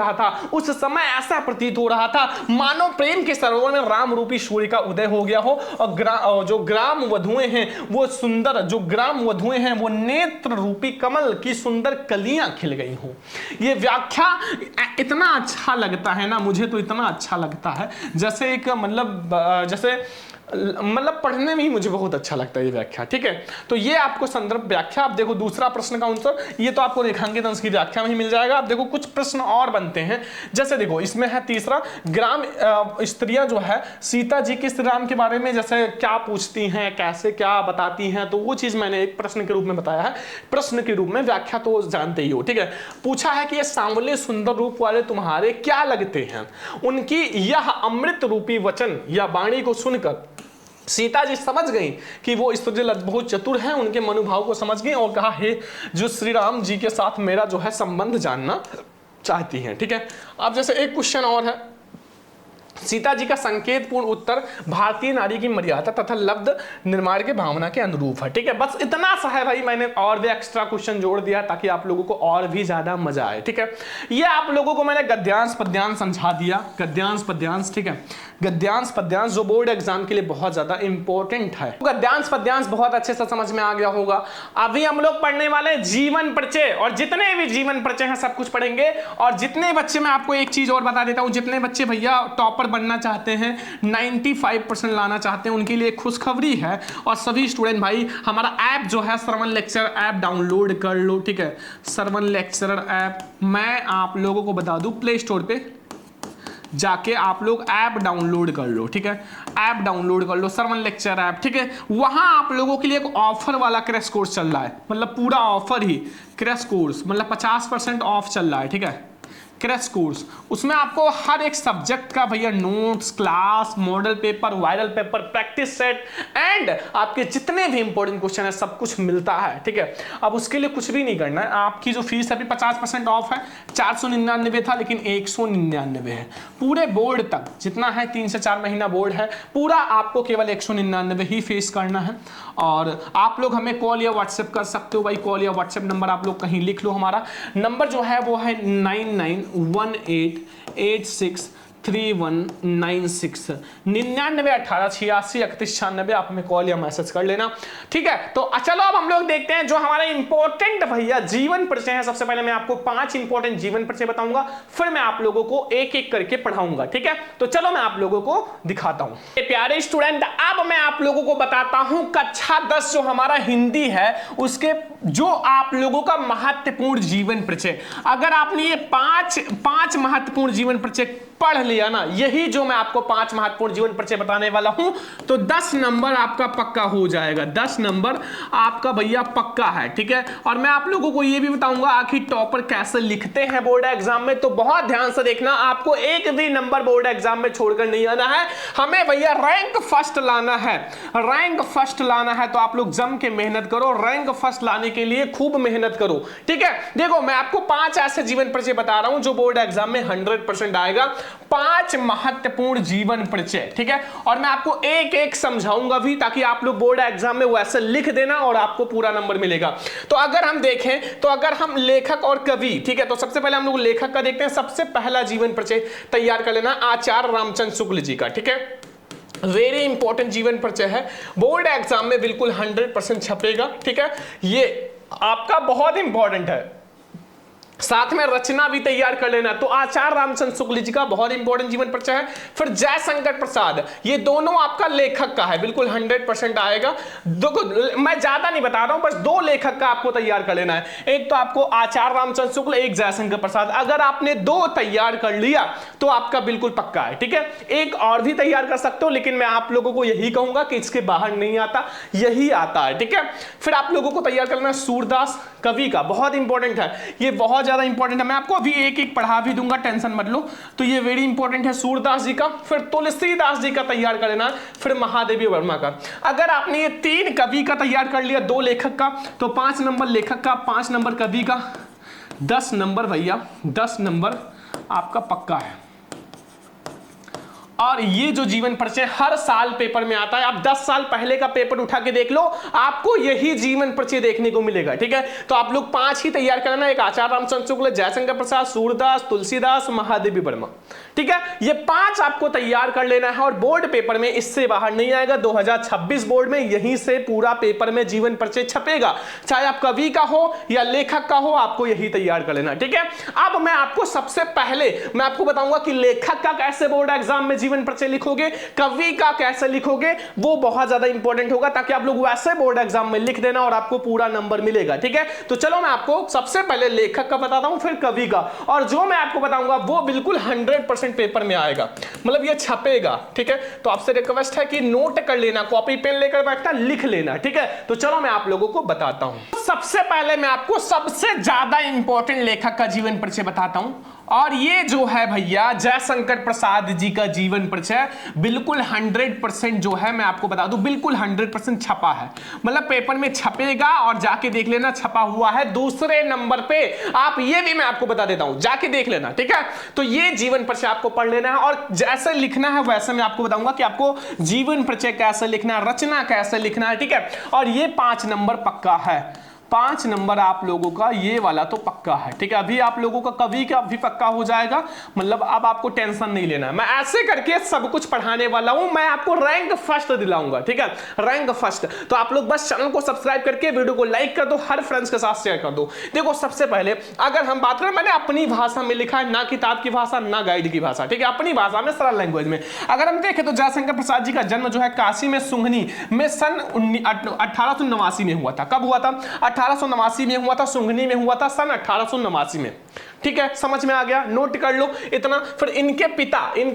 रहा था मानो प्रेम के सरोवर में राम रूपी सूर्य का उदय हो गया हो और जो ग्राम वधुएं हैं वो सुंदर, जो ग्राम वधुएं हैं वो नेत्र रूपी कमल की सुंदर कलियां खिल गई हो। ये व्याख्या इतना अच्छा लगता है ना, मुझे तो इतना अच्छा लगता है, जैसे एक मतलब पढ़ने में ही मुझे बहुत अच्छा लगता है ये व्याख्या। ठीक है, तो ये आपको संदर्भ व्याख्या। आप देखो दूसरा प्रश्न का आंसर, ये तो आपको रेखांकित अंश की व्याख्या में ही मिल जाएगा। आप देखो कुछ प्रश्न और बनते हैं, जैसे देखो इसमें है तीसरा, ग्राम स्त्रियां जो है सीता जी के श्री राम के बारे में जैसे क्या पूछती हैं, कैसे क्या बताती हैं, तो वो चीज मैंने एक प्रश्न के रूप में बताया है। प्रश्न के रूप में, व्याख्या तो जानते ही हो। ठीक है, पूछा है कि ये सांवले सुंदर रूप वाले तुम्हारे क्या लगते हैं। उनकी यह अमृत रूपी वचन या वाणी को सुनकर सीता जी समझ गई कि वो स्त्री बहुत चतुर हैं, उनके मनोभाव को समझ गई और कहा, हे जो श्री राम जी के साथ मेरा जो है संबंध जानना चाहती हैं। ठीक है, अब जैसे एक क्वेश्चन और है, सीता जी का संकेतपूर्ण उत्तर भारतीय नारी की मर्यादा तथा लब्ध निर्माण के भावना के अनुरूप है। ठीक है, बस इतना सा है भाई, मैंने और भी एक्स्ट्रा क्वेश्चन जोड़ दिया ताकि आप लोगों को और भी ज्यादा मजा आए। ठीक है, ये आप लोगों को मैंने गद्यांश पद्यांश समझा दिया, गद्यांश पद्यांश। ठीक है, गद्यांश पद्यांश जो बोर्ड एग्जाम के लिए बहुत ज्यादा इंपॉर्टेंट है। गद्यांश पद्यांश बहुत अच्छे से समझ में आ गया होगा। अभी हम लोग पढ़ने वाले जीवन परिचय, और जितने भी जीवन परिचय हैं सब कुछ पढ़ेंगे। और जितने बच्चे, मैं आपको एक चीज और बता देता हूं, जितने बच्चे भैया टॉपर बनना चाहते हैं, 95% लाना चाहते हैं, उनके लिए खुशखबरी है। और सभी स्टूडेंट भाई हमारा ऐप जो है श्रवण लेक्चर ऐप डाउनलोड कर लो। ठीक है, श्रवण लेक्चरर ऐप मैं आप लोगों को बता दूं, प्ले स्टोर पे जाके आप लोग ऐप डाउनलोड कर लो। ठीक है, ऐप डाउनलोड कर लो, श्रवण लेक्चर ऐप। ठीक है, वहां आप लोगों के लिए एक ऑफर वाला क्रैश कोर्स चल रहा है, मतलब पूरा ऑफर ही क्रैश कोर्स, मतलब 50% ऑफ चल रहा है। ठीक है, क्रैश कोर्स, उसमें आपको हर एक सब्जेक्ट का भैया notes, class, model paper, viral paper, practice set and आपके जितने भी इंपॉर्टेंट क्वेश्चन है सब कुछ मिलता है। ठीक है, अब उसके लिए कुछ भी नहीं करना है, आपकी जो फीस अभी 50% ऑफ है, 499 था लेकिन 199 है। पूरे बोर्ड तक जितना है 3 से 4 महीना बोर्ड है, पूरा आपको केवल 199 ही फेस करना है। और आप लोग हमें कॉल या व्हाट्सएप कर सकते हो भाई, कॉल या व्हाट्सएप नंबर आप लोग कहीं लिख लो, हमारा नंबर जो है वो है 9918863196 9918863196। आप हमें कॉल या मैसेज कर लेना। ठीक है, तो चलो अब हम लोग देखते हैं जो हमारा इंपॉर्टेंट भैया जीवन परिचय है। सबसे पहले मैं आपको 5 इंपॉर्टेंट जीवन परिचय बताऊंगा, फिर मैं आप लोगों को एक एक करके पढ़ाऊंगा। ठीक है, तो चलो मैं आप लोगों को दिखाता हूं। प्यारे स्टूडेंट, अब मैं आप लोगों को बताता हूं कक्षा 10 जो हमारा हिंदी है उसके जो आप लोगों का महत्वपूर्ण जीवन परिचय। अगर आपने ये पांच महत्वपूर्ण जीवन परिचय पढ़ लिया ना, यही जो मैं आपको 5 महत्वपूर्ण जीवन परिचय बताने वाला हूं, तो 10 नंबर आपका पक्का हो जाएगा। 10 नंबर आपका भैया पक्का है। ठीक है, और मैं आप लोगों को यह भी बताऊंगा आखिर टॉपर कैसे लिखते हैं बोर्ड एग्जाम में, तो बहुत ध्यान से देखना, आपको एक भी नंबर बोर्ड एग्जाम में छोड़कर नहीं आना है। हमें भैया रैंक फर्स्ट लाना है, रैंक फर्स्ट लाना है, तो आप लोग जम के मेहनत करो, रैंक फर्स्ट लाने के लिए खूब मेहनत करो। ठीक है, देखो मैं आपको 5 ऐसे जीवन परिचय बता रहा हूं जो बोर्ड एग्जाम में 100% आएगा। 5 महत्वपूर्ण जीवन परिचय। ठीक है, और मैं आपको एक एक समझाऊंगा भी, ताकि आप लोग बोर्ड एग्जाम में वैसे लिख देना और आपको पूरा नंबर मिलेगा। तो अगर हम देखें, तो अगर हम लेखक और कवि, ठीक है, तो सबसे पहले हम लोग लेखक का देखते हैं। सबसे पहला जीवन परिचय तैयार कर लेना आचार्य रामचंद्र शुक्ल जी का। ठीक है, वेरी इंपॉर्टेंट जीवन परिचय है, बोर्ड एग्जाम में बिल्कुल 100% छपेगा। ठीक है, ये आपका बहुत इंपॉर्टेंट है। साथ में रचना भी तैयार कर लेना। तो आचार्य रामचंद्र शुक्ल जी का बहुत इंपॉर्टेंट जीवन परिचय है। फिर जयशंकर प्रसाद, ये दोनों आपका लेखक का है, बिल्कुल 100% आएगा। मैं ज्यादा नहीं बता रहा हूं, बस 2 लेखक का आपको तैयार कर लेना है, एक तो आपको आचार्य रामचंद्र शुक्ल, एक जयशंकर प्रसाद। अगर आपने 2 तैयार कर लिया तो आपका बिल्कुल पक्का है। ठीक है, एक और भी तैयार कर सकते हो, लेकिन मैं आप लोगों को यही कहूंगा कि इसके बाहर नहीं आता, यही आता है। ठीक है, फिर आप लोगों को तैयार करना है सूरदास कवि का, बहुत इंपॉर्टेंट है, ये बहुत ज्यादा इंपॉर्टेंट है। मैं आपको अभी एक एक पढ़ा भी दूंगा, टेंशन मत लो। तो ये वेरी इंपॉर्टेंट है सूरदास जी का। फिर तुलसीदास जी का तैयार कर लेना, फिर महादेवी वर्मा का। अगर आपने ये 3 कवि का तैयार कर लिया, 2 लेखक का, तो 5 नंबर लेखक का, 5 नंबर कवि का, 10 नंबर भैया, 10 नंबर आपका पक्का है। और ये जो जीवन परिचय हर साल पेपर में आता है, आप 10 साल पहले का पेपर उठा के देख लो, आपको यही जीवन परिचय देखने को मिलेगा। ठीक है, तो आप लोग 5 ही तैयार करना, एक आचार्य रामचंद्र शुक्ल, जयशंकर प्रसाद, सूरदास, तुलसीदास, महादेवी वर्मा। ठीक है, ये 5 आपको तैयार कर लेना है, और बोर्ड पेपर में इससे बाहर नहीं आएगा। 2026 बोर्ड में यहीं से पूरा पेपर में जीवन परिचय छपेगा, चाहे आप कवि का हो या लेखक का हो, आपको यही तैयार कर लेना। ठीक है, अब मैं आपको सबसे पहले मैं आपको बताऊंगा कि लेखक का कैसे बोर्ड एग्जाम में जीवन परिचय लिखोगे, कवि का कैसे लिखोगे, वो बहुत ज्यादा इंपॉर्टेंट होगा, ताकि आप लोग वैसे बोर्ड एग्जाम में लिख देना और आपको पूरा नंबर मिलेगा। ठीक है, तो चलो मैं आपको सबसे पहले लेखक का बताता हूं, फिर कवि का, और जो मैं आपको बताऊंगा वो बिल्कुल 100% पेपर में आएगा, मतलब ये छपेगा। ठीक है, तो आपसे रिक्वेस्ट है कि नोट कर लेना, कॉपी पेन लेकर बैठना, लिख लेना। ठीक है, तो चलो मैं आप लोगों को बताता हूं। सबसे पहले मैं आपको सबसे ज्यादा इंपॉर्टेंट लेखक का जीवन परिचय बताता हूं, और ये जो है भैया जयशंकर प्रसाद जी का जीवन परिचय, बिल्कुल 100% जो है मैं आपको बता दूं, बिल्कुल 100% छपा है, मतलब पेपर में छपेगा, और जाके देख लेना छपा हुआ है दूसरे नंबर पे। आप ये भी मैं आपको बता देता हूं, जाके देख लेना। ठीक है, तो ये जीवन परिचय आपको पढ़ लेना है, और जैसे लिखना है वैसे मैं आपको बताऊंगा कि आपको जीवन परिचय कैसे लिखना है, रचना कैसे लिखना है। ठीक है, और ये 5 नंबर पक्का है, 5 नंबर आप लोगों का ये वाला तो पक्का है। ठीक है, अभी आप लोगों का कवि का भी पक्का हो जाएगा, मतलब अब आपको टेंशन नहीं लेना है। मैं ऐसे करके सब कुछ पढ़ाने वाला हूं, मैं आपको रैंक फर्स्ट दिलाऊंगा। ठीक है, रैंक फर्स्ट। तो आप लोग बस चैनल को सब्सक्राइब करके वीडियो को लाइक कर दो, हर फ्रेंड्स के साथ शेयर कर दो। देखो सबसे पहले अगर हम बात करें, मैंने अपनी भाषा में लिखा है, ना किताब की भाषा ना गाइड की भाषा। ठीक है, अपनी भाषा में, सरल लैंग्वेज में। अगर हम देखें तो जयशंकर प्रसाद जी का जन्म जो है काशी में सुंघनी में सन 1889 में हुआ था। कब हुआ था? 1889 में हुआ था, सुंघनी में हुआ था सन 1889 में। ठीक है, समझ में आ गया, नोट कर लो इतना। फिर इनके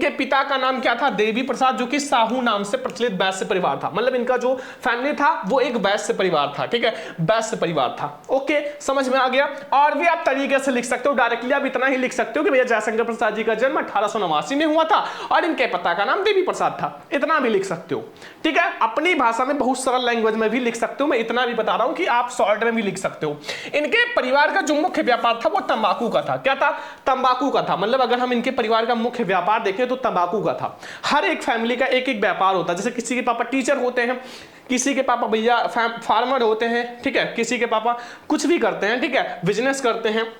पिता का नाम क्या था? देवी प्रसाद, जो कि साहू नाम से प्रचलित वैश्य परिवार था। मतलब इनका जो फैमिली था वो एक वैश्य परिवार था, ठीक है, वैश्य परिवार था। ओके, समझ में आ गया। और भी आप तरीके से लिख सकते हो, डायरेक्टली आप इतना ही लिख सकते हो कि भैया जयशंकर प्रसाद जी का जन्म 1889 में हुआ था और इनके पिता का नाम देवी प्रसाद था, इतना भी लिख सकते हो, ठीक है। अपनी भाषा में बहुत सरल लैंग्वेज में भी लिख सकते हो, मैं इतना भी बता रहा हूं कि आप शॉर्ट में भी लिख सकते हो। इनके परिवार का जो मुख्य व्यापार था वो तंबाकू का था। क्या था? तंबाकू का था। मतलब अगर हम इनके परिवार का मुख्य व्यापार देखें तो तंबाकू का था। हर एक फैमिली का एक एक व्यापार होता है। जैसे किसी के पापा टीचर होते हैं, किसी के पापा भैया फार्मर होते हैं, ठीक है, किसी के पापा कुछ भी करते हैं, ठीक है, बिजनेस करते हैं।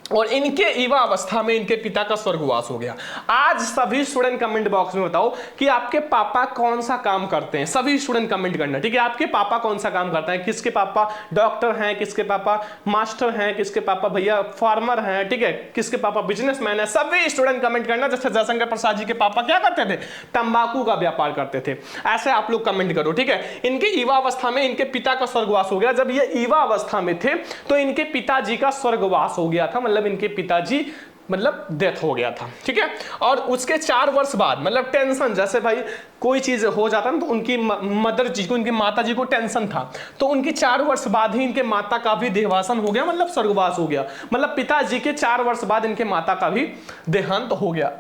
और इनके युवा अवस्था में इनके पिता का स्वर्गवास हो गया। आज सभी स्टूडेंट कमेंट बॉक्स में बताओ कि आपके पापा कौन सा काम करते हैं। सभी स्टूडेंट कमेंट करना, ठीक है, आपके पापा कौन सा काम करते हैं। किसके पापा डॉक्टर हैं, किसके पापा मास्टर हैं, किसके पापा भैया फार्मर हैं, ठीक है, किसके पापा बिजनेसमैन है। सभी स्टूडेंट कमेंट करना। जैसे जयशंकर प्रसाद जी के पापा क्या करते थे? तंबाकू का व्यापार करते थे। ऐसे आप लोग कमेंट करो, ठीक है। इनके युवा अवस्था में इनके पिता का स्वर्गवास हो गया। जब ये युवा अवस्था में थे तो इनके पिताजी का स्वर्गवास हो गया था। मतलब इनके पिताजी मतलब डेथ हो गया था, ठीक है। और उसके 4 वर्ष बाद मतलब टेंशन, जैसे भाई कोई चीज हो जाता ना तो उनकी मदर जी को, उनकी माता जी को टेंशन था, तो उनकी 4 वर्ष बाद ही इनके माता का भी देहावसान हो गया, मतलब स्वर्गवास हो गया। मतलब पिताजी के 4 वर्ष बाद इनके माता का भी देहांत हो गया।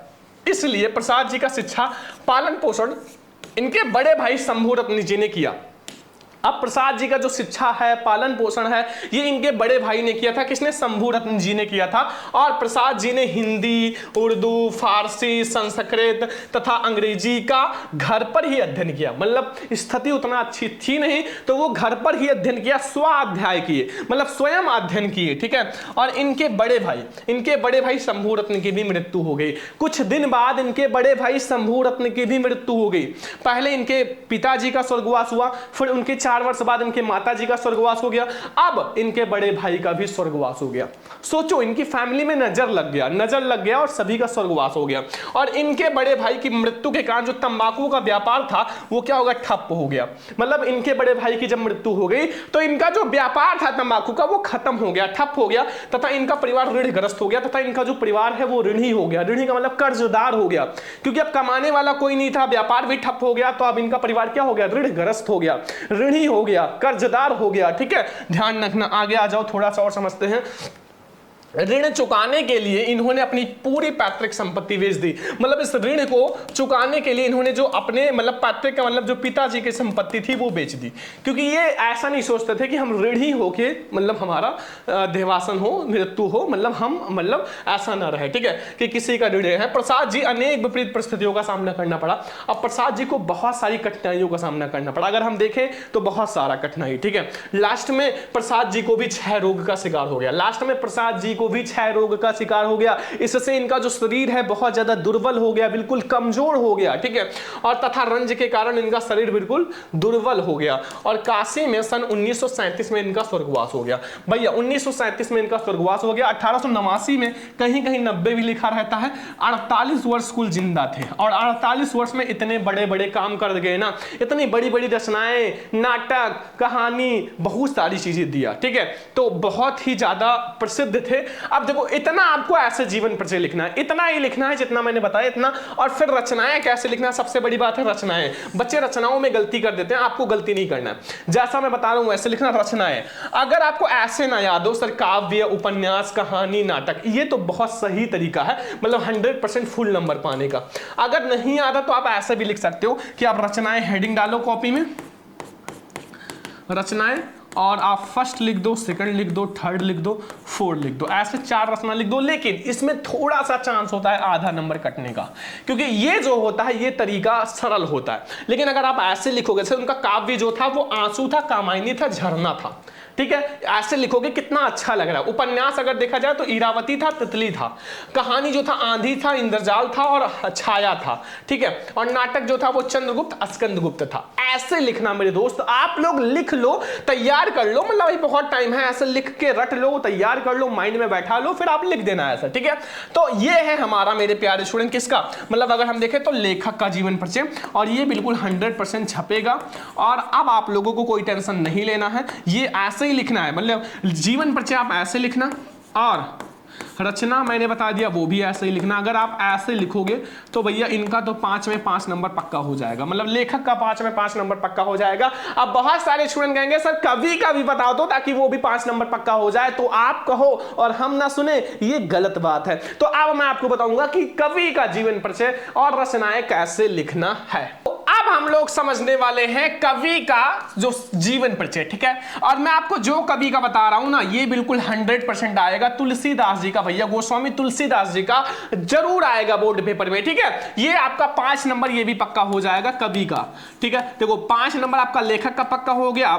इसलिए प्रसाद जी का शिक्षा पालन पोषण इनके बड़े भाई शंभू रत्न जी ने किया। अब प्रसाद जी का जो शिक्षा है, पालन पोषण है, ये इनके बड़े भाई ने किया था। किसने? शंभू रत्न जी ने किया था। और प्रसाद जी ने हिंदी, उर्दू, फारसी, संस्कृत तथा अंग्रेजी का घर पर ही अध्ययन किया। मतलब स्थिति उतना अच्छी थी नहीं तो वो घर पर ही अध्ययन किया, स्वाध्याय किए, मतलब स्वयं अध्ययन किए, ठीक है। और इनके बड़े भाई शंभू रत्न की भी मृत्यु हो गई। कुछ दिन बाद इनके बड़े भाई शंभू रत्न की भी मृत्यु हो गई। पहले इनके पिताजी का स्वर्गवास हुआ, फिर उनके 4 वर्ष बाद इनके माताजी का स्वर्गवास हो गया, अब इनके बड़े भाई का भी स्वर्गवास हो गया। सोचो, इनकी फैमिली में नजर लग गया और सभी का स्वर्गवास हो गया। और इनके बड़े भाई की मृत्यु के कारण जो तंबाकू का व्यापार था वो क्या होगा? ठप हो गया। मतलब इनके बड़े भाई की जब मृत्यु हो गई तो इनका जो व्यापार था तंबाकू का वो खत्म हो गया, ठप हो गया, तथा इनका परिवार ऋणग्रस्त हो गया, तथा इनका जो परिवार है वो ऋणी हो गया। ऋणी का मतलब कर्जदार हो गया, क्योंकि अब कमाने वाला कोई नहीं था, व्यापार भी ठप हो गया, तो अब इनका परिवार क्या हो गया? ऋणग्रस्त हो गया, ऋणी हो गया, कर्जदार हो गया, ठीक है। ध्यान रखना। आगे आ जाओ, थोड़ा सा और समझते हैं। ऋण चुकाने के लिए इन्होंने अपनी पूरी पैतृक संपत्ति बेच दी। मतलब इस ऋण को चुकाने के लिए इन्होंने जो अपने मतलब पैतृक का मतलब जो पिताजी की संपत्ति थी वो बेच दी, क्योंकि ये ऐसा नहीं सोचते थे कि हम ऋणी होके मतलब हमारा देहावसान हो, मृत्यु हो, मतलब हम मतलब ऐसा ना रहे, ठीक है, कि किसी का ऋण है। प्रसाद जी अनेक विपरीत परिस्थितियों का सामना करना पड़ा। अब प्रसाद जी को बहुत सारी कठिनाइयों का सामना करना पड़ा। अगर हम देखें तो बहुत सारा कठिनाई, ठीक है। लास्ट में प्रसाद जी को भी क्षय रोग का शिकार हो गया। लास्ट में प्रसाद जी को भी क्षय रोग का शिकार हो गया। इससे इनका जो शरीर है बहुत ज्यादा दुर्बल हो गया, बिल्कुल कमजोर हो गया, ठीक है। और तथा रंज के कारण इनका शरीर बिल्कुल दुर्बल हो गया। और काशी में सन 1937 में इनका स्वर्गवास हो गया। भैया 1937 में इनका स्वर्गवास हो गया। 1889 में कहीं कहीं 90 भी लिखा रहता है। 48 वर्ष कुल जिंदा थे और 48 वर्ष में इतने बड़े बड़े काम कर गए ना, इतनी बड़ी बड़ी रचनाएं, नाटक, कहानी, बहुत सारी चीजें दिया, ठीक है। तो बहुत ही ज्यादा प्रसिद्ध थे। अब देखो, इतना आपको ऐसे जीवन परिचय लिखना है, इतना ही लिखना है जितना मैंने बताया इतना। और फिर रचनाएं कैसे लिखना है, सबसे बड़ी बात है रचनाएं। बच्चे रचनाओं में गलती कर देते हैं, आपको गलती नहीं करना है, जैसा मैं बता रहा हूं वैसे लिखना रचनाएं। अगर आपको ऐसे ना याद हो सर काव्य, उपन्यास, कहानी, नाटक, ये तो बहुत सही तरीका है, मतलब 100% फुल नंबर पाने का। अगर नहीं आता तो आप ऐसे भी लिख सकते हो कि आप रचनाएं हेडिंग डालो कॉपी में, रचनाएं, और आप फर्स्ट लिख दो, सेकंड लिख दो, थर्ड लिख दो, फोर्थ लिख दो, ऐसे 4 रचना लिख दो। लेकिन इसमें थोड़ा सा चांस होता है आधा नंबर कटने का, क्योंकि ये जो होता है ये तरीका सरल होता है। लेकिन अगर आप ऐसे लिखोगे, जैसे उनका काव्य जो था वो आंसू था, कामायनी था, झरना था, ठीक है, ऐसे लिखोगे कितना अच्छा लग रहा है। उपन्यास अगर देखा जाए तो इरावती था, तितली था। कहानी जो था आंधी था, इंद्रजाल था और छाया था, ठीक है। और नाटक जो था वो चंद्रगुप्त, स्कंदगुप्त था। ऐसे लिखना मेरे दोस्त, आप लोग लिख लो, तैयार कर लो, मतलब अभी बहुत टाइम है, ऐसे लिख के रट लो, तैयार कर लो, माइंड में बैठा लो, फिर आप लिख देना ऐसा, ठीक है। तो ये है हमारा मेरे प्यारे स्टूडेंट किसका, मतलब अगर हम देखें तो लेखक का जीवन परिचय, और ये बिल्कुल 100% छपेगा। और अब आप लोगों को कोई टेंशन नहीं लेना है, ये ऐसे ही लिखना है, मतलब जीवन परिचय आप ऐसे लिखना और रचना मैंने बता दिया, वो भी ऐसे ही लिखना। अगर आप ऐसे लिखोगे तो भैया इनका तो 5 में 5 नंबर पक्का हो जाएगा, मतलब लेखक का 5 में 5 नंबर पक्का हो जाएगा। अब बहुत सारे स्टूडेंट कहेंगे सर कवि का भी बता दो ताकि वो भी 5 नंबर पक्का हो जाए, तो आप कहो और हम ना सुने, ये गलत बात है। तो अब मैं आपको बताऊंगा कि कवि का जीवन परिचय और रचनाएं कैसे लिखना है। अब हम लोग समझने वाले हैं कवि का जो जीवन परिचय, ठीक है। और मैं आपको जो कवि का बता रहा हूं ना, ये बिल्कुल 100% आएगा तुलसीदास जी का, भैया गोस्वामी तुलसीदास जी का जरूर आएगा बोर्ड पेपर में, ठीक है। ये आपका 5 नंबर ये भी पक्का हो जाएगा कवि का, ठीक है। देखो 5 नंबर आपका लेखक का पक्का हो गया,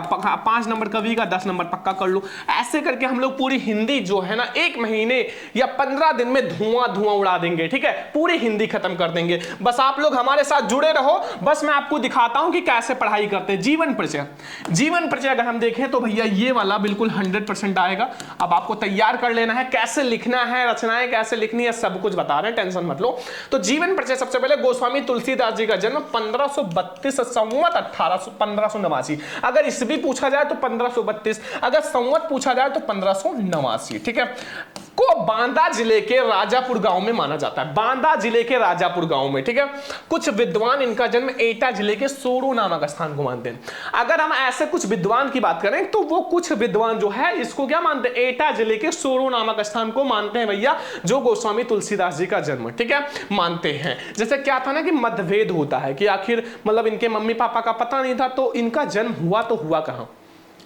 5 नंबर कवि का, 10 नंबर पक्का कर लो। ऐसे करके हम लोग पूरी हिंदी जो है ना 1 महीने या 15 दिन में धुआं धुआं उड़ा देंगे, ठीक है। पूरी हिंदी खत्म कर देंगे। बस आप लोग हमारे साथ जुड़े रहो, बस मैं आपको दिखाता हूं कि कैसे पढ़ाई करते हैं। जीवन परिचय, जीवन परिचय अगर हम देखें तो भैया ये वाला बिल्कुल 100% आएगा। अब आपको तैयार कर लेना है, कैसे लिखना है, रचनाएं कैसे लिखनी है, सब कुछ बता रहे हैं, टेंशन मत लो। तो जीवन परिचय सबसे पहले, गोस्वामी तुलसीदास जी का जन्म 1532 संवत 1589। अगर ईस्वी पूछा जाए तो 1532, अगर संवत पूछा जाए तो 1589, ठीक है। को बांदा जिले के राजापुर गांव में माना जाता है, बांदा जिले के राजापुर गांव में, ठीक है। कुछ विद्वान इनका जन्म एटा जिले के सोरू नामक स्थान को मानते हैं। अगर हम ऐसे कुछ विद्वान की बात करें तो वो कुछ विद्वान जो है इसको क्या मानते हैं, एटा जिले के सोरू नामक स्थान को मानते हैं भैया, जो गोस्वामी तुलसीदास जी का जन्म, ठीक है, मानते हैं। जैसे क्या था ना कि मतभेद होता है कि आखिर मतलब इनके मम्मी पापा का पता नहीं था तो इनका जन्म हुआ तो हुआ कहां,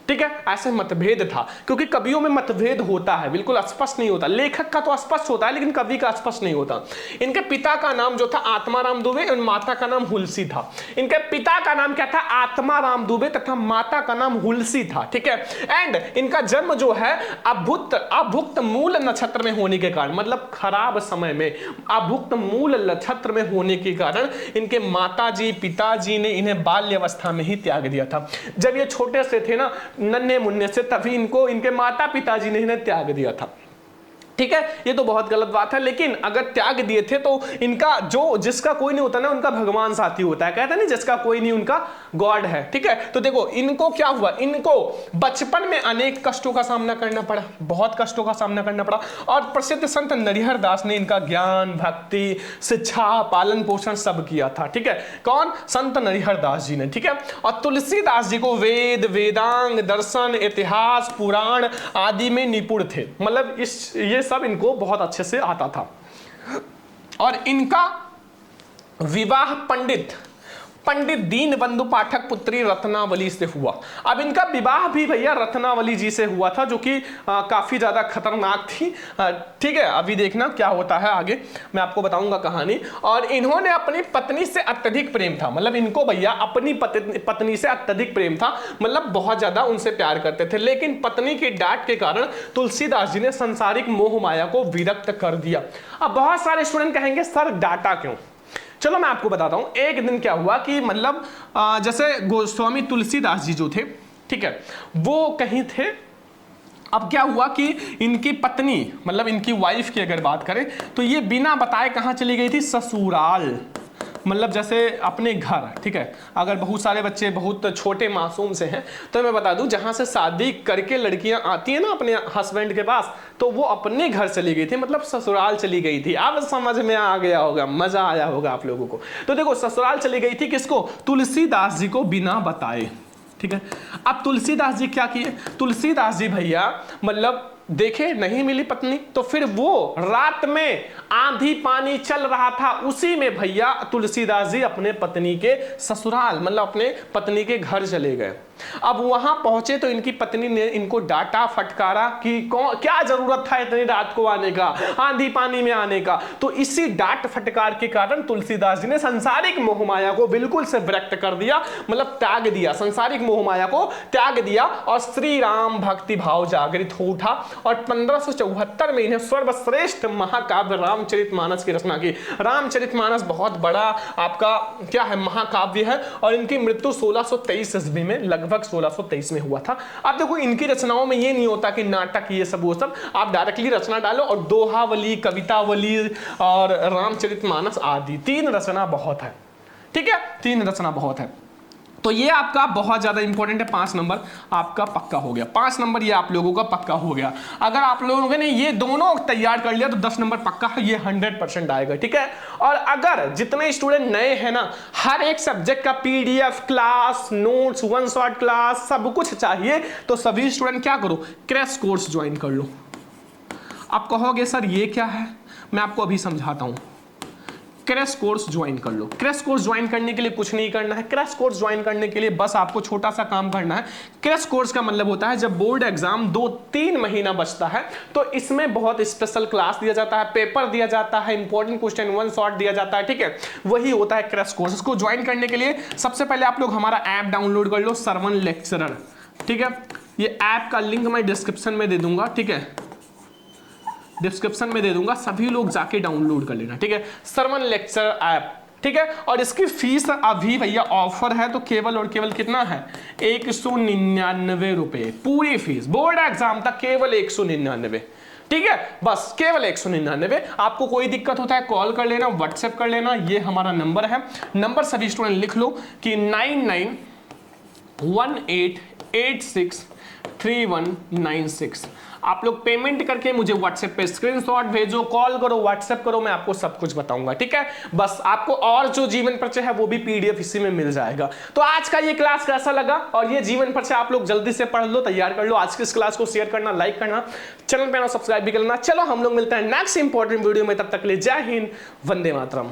ठीक है। ऐसे मतभेद था, क्योंकि कवियों में मतभेद होता है, बिल्कुल स्पष्ट नहीं होता। लेखक का तो स्पष्ट होता है लेकिन कवि का स्पष्ट नहीं होता। इनके पिता का नाम जो था आत्माराम दुबे और माता का नाम हुलसी था। इनके पिता का नाम क्या था, आत्माराम दुबे, तथा माता का नाम हुलसी था, ठीक है। एंड इनका जन्म जो है अभुक्त मूल नक्षत्र में होने के कारण, मतलब खराब समय में अभुक्त मूल नक्षत्र में होने के कारण इनके माताजी पिताजी ने इन्हें बाल्यावस्था में ही त्याग दिया था। जब ये छोटे से थे ना, नन्हे मुन्ने से, तभी इनको इनके माता पिताजी ने इन्हें त्याग दिया था, ठीक है। ये तो बहुत गलत बात है, लेकिन अगर त्याग दिए थे तो इनका जो जिसका कोई नहीं होता ना उनका भगवान साथी होता है, कहते हैं नहीं जिसका कोई नहीं उनका गॉड है, ठीक है। तो देखो इनको क्या हुआ, इनको बचपन में अनेक कष्टों का सामना करना पड़ा, बहुत कष्टों का सामना करना पड़ा। और प्रसिद्ध संत नरिहर दास ने इनका ज्ञान भक्ति शिक्षा पालन पोषण सब किया था, ठीक है। कौन, संत नरिहर दास जी ने, ठीक है। और तुलसीदास जी को वेद वेदांग दर्शन इतिहास पुराण आदि में निपुण थे, मतलब ये सब इनको बहुत अच्छे से आता था। और इनका विवाह पंडित दीनबंधु पाठक पुत्री रत्नावली से हुआ। अब इनका विवाह भी भैया रत्नावली जी से हुआ था, जो कि काफी ज्यादा खतरनाक थी, ठीक है। अभी देखना क्या होता है आगे, मैं आपको बताऊंगा कहानी। और इन्होंने अपनी पत्नी से अत्यधिक प्रेम था, मतलब इनको भैया अपनी पत्नी से अत्यधिक प्रेम था, मतलब बहुत ज्यादा उनसे प्यार करते थे। लेकिन पत्नी की डांट के कारण तुलसीदास जी ने संसारिक मोह माया को विरक्त कर दिया। अब बहुत सारे स्टूडेंट कहेंगे सर डांटा क्यों, चलो मैं आपको बताता हूं। एक दिन क्या हुआ कि मतलब जैसे गोस्वामी तुलसीदास जी जो थे, ठीक है, वो कहीं थे। अब क्या हुआ कि इनकी पत्नी मतलब इनकी वाइफ की अगर बात करें तो ये बिना बताए कहां चली गई थी, ससुराल, मतलब जैसे अपने घर, ठीक है। अगर बहुत सारे बच्चे बहुत छोटे मासूम से हैं तो मैं बता दूं, जहां से शादी करके लड़कियां आती हैं ना अपने हस्बैंड के पास, तो वो अपने घर चली गई थी, मतलब ससुराल चली गई थी। अब समझ में आ गया होगा, मजा आया होगा आप लोगों को। तो देखो ससुराल चली गई थी किसको, तुलसीदास जी को बिना बताए, ठीक है। अब तुलसीदास जी क्या किए, तुलसीदास जी भैया मतलब देखे नहीं मिली पत्नी, तो फिर वो रात में आंधी पानी चल रहा था, उसी में भैया तुलसीदास जी अपने पत्नी के ससुराल मतलब अपने पत्नी के घर चले गए। अब वहां पहुंचे तो इनकी पत्नी ने इनको डांटा फटकारा कि क्या जरूरत था इतनी रात को आने का, आंधी पानी में आने का। तो इसी डांट फटकार के कारण तुलसीदास जी ने संसारिक मोहमाया को बिल्कुल से विरक्त कर दिया, मतलब त्याग दिया, संसारिक मोहमाया को त्याग दिया और श्री राम भक्ति भाव जागृत हो उठा। और 1574 में इन्हें सर्वश्रेष्ठ महाकाव्य रामचरितमानस की रचना की। रामचरितमानस बहुत बड़ा आपका क्या है, महाकाव्य है। और इनकी मृत्यु 1623 ईस्वी में लगभग 1623 में हुआ था। अब देखो इनकी रचनाओं में ये नहीं होता कि नाटक ये सब वो सब, आप डायरेक्टली रचना डालो और दोहावली कवितावली और रामचरितमानस आदि 3 रचना बहुत है, ठीक है, 3 रचना बहुत है। तो ये आपका बहुत ज्यादा इंपॉर्टेंट है, 5 नंबर आपका पक्का हो गया, 5 नंबर ये आप लोगों का पक्का हो गया। अगर आप लोगों ने ये दोनों तैयार कर लिया तो 10 नंबर पक्का है, ये 100% आएगा, ठीक है। और अगर जितने स्टूडेंट नए हैं ना, हर एक सब्जेक्ट का PDF, class notes, one shot class सब कुछ चाहिए, तो सभी स्टूडेंट क्या करो, क्रैश कोर्स ज्वाइन कर लो। आप कहोगे सर ये क्या है, मैं आपको अभी समझाता हूं। क्रैश कोर्स ज्वाइन कर लो। क्रैश कोर्स ज्वाइन करने के लिए कुछ नहीं करना है, क्रैश कोर्स ज्वाइन करने के लिए बस आपको छोटा सा काम करना है। क्रैश कोर्स का मतलब होता है जब बोर्ड एग्जाम 2-3 महीना बचता है तो इसमें बहुत स्पेशल क्लास दिया जाता है, पेपर दिया जाता है, इंपॉर्टेंट क्वेश्चन वन शॉट दिया जाता है, ठीक है, वही होता है क्रैश कोर्स। इसको ज्वाइन करने के लिए सबसे पहले आप लोग हमारा ऐप डाउनलोड कर लो, सरवन लेक्चरर, ठीक है। ये ऐप का लिंक मैं डिस्क्रिप्शन में दे दूंगा, ठीक है, डिस्क्रिप्शन में दे दूंगा, सभी लोग जाके डाउनलोड कर लेना, ठीक है, सरवन लेक्चर ऐप, ठीक है। और इसकी फीस अभी भैया ऑफर है तो केवल और केवल कितना है, 199 रुपए पूरी फीस, बोर्ड एग्जाम तक केवल 199, ठीक है, बस केवल 199। आपको कोई दिक्कत होता है कॉल कर लेना, व्हाट्सएप कर लेना, ये हमारा नंबर है। नंबर सभी स्टूडेंट लिख लो कि 9918863196। आप लोग पेमेंट करके मुझे व्हाट्सएप पे स्क्रीनशॉट भेजो, कॉल करो, व्हाट्सएप करो, मैं आपको सब कुछ बताऊंगा, ठीक है। बस आपको और जो जीवन परिचय है वो भी पीडीएफ इसी में मिल जाएगा। तो आज का ये क्लास कैसा लगा, और ये जीवन परिचय आप लोग जल्दी से पढ़ लो, तैयार कर लो। आज की इस क्लास को शेयर करना, लाइक करना, चैनल पे आना, सब्सक्राइब भी करना। चलो हम लोग मिलते हैं नेक्स्ट इंपॉर्टेंट वीडियो में, तब तक के लिए जय हिंद, वंदे मातरम।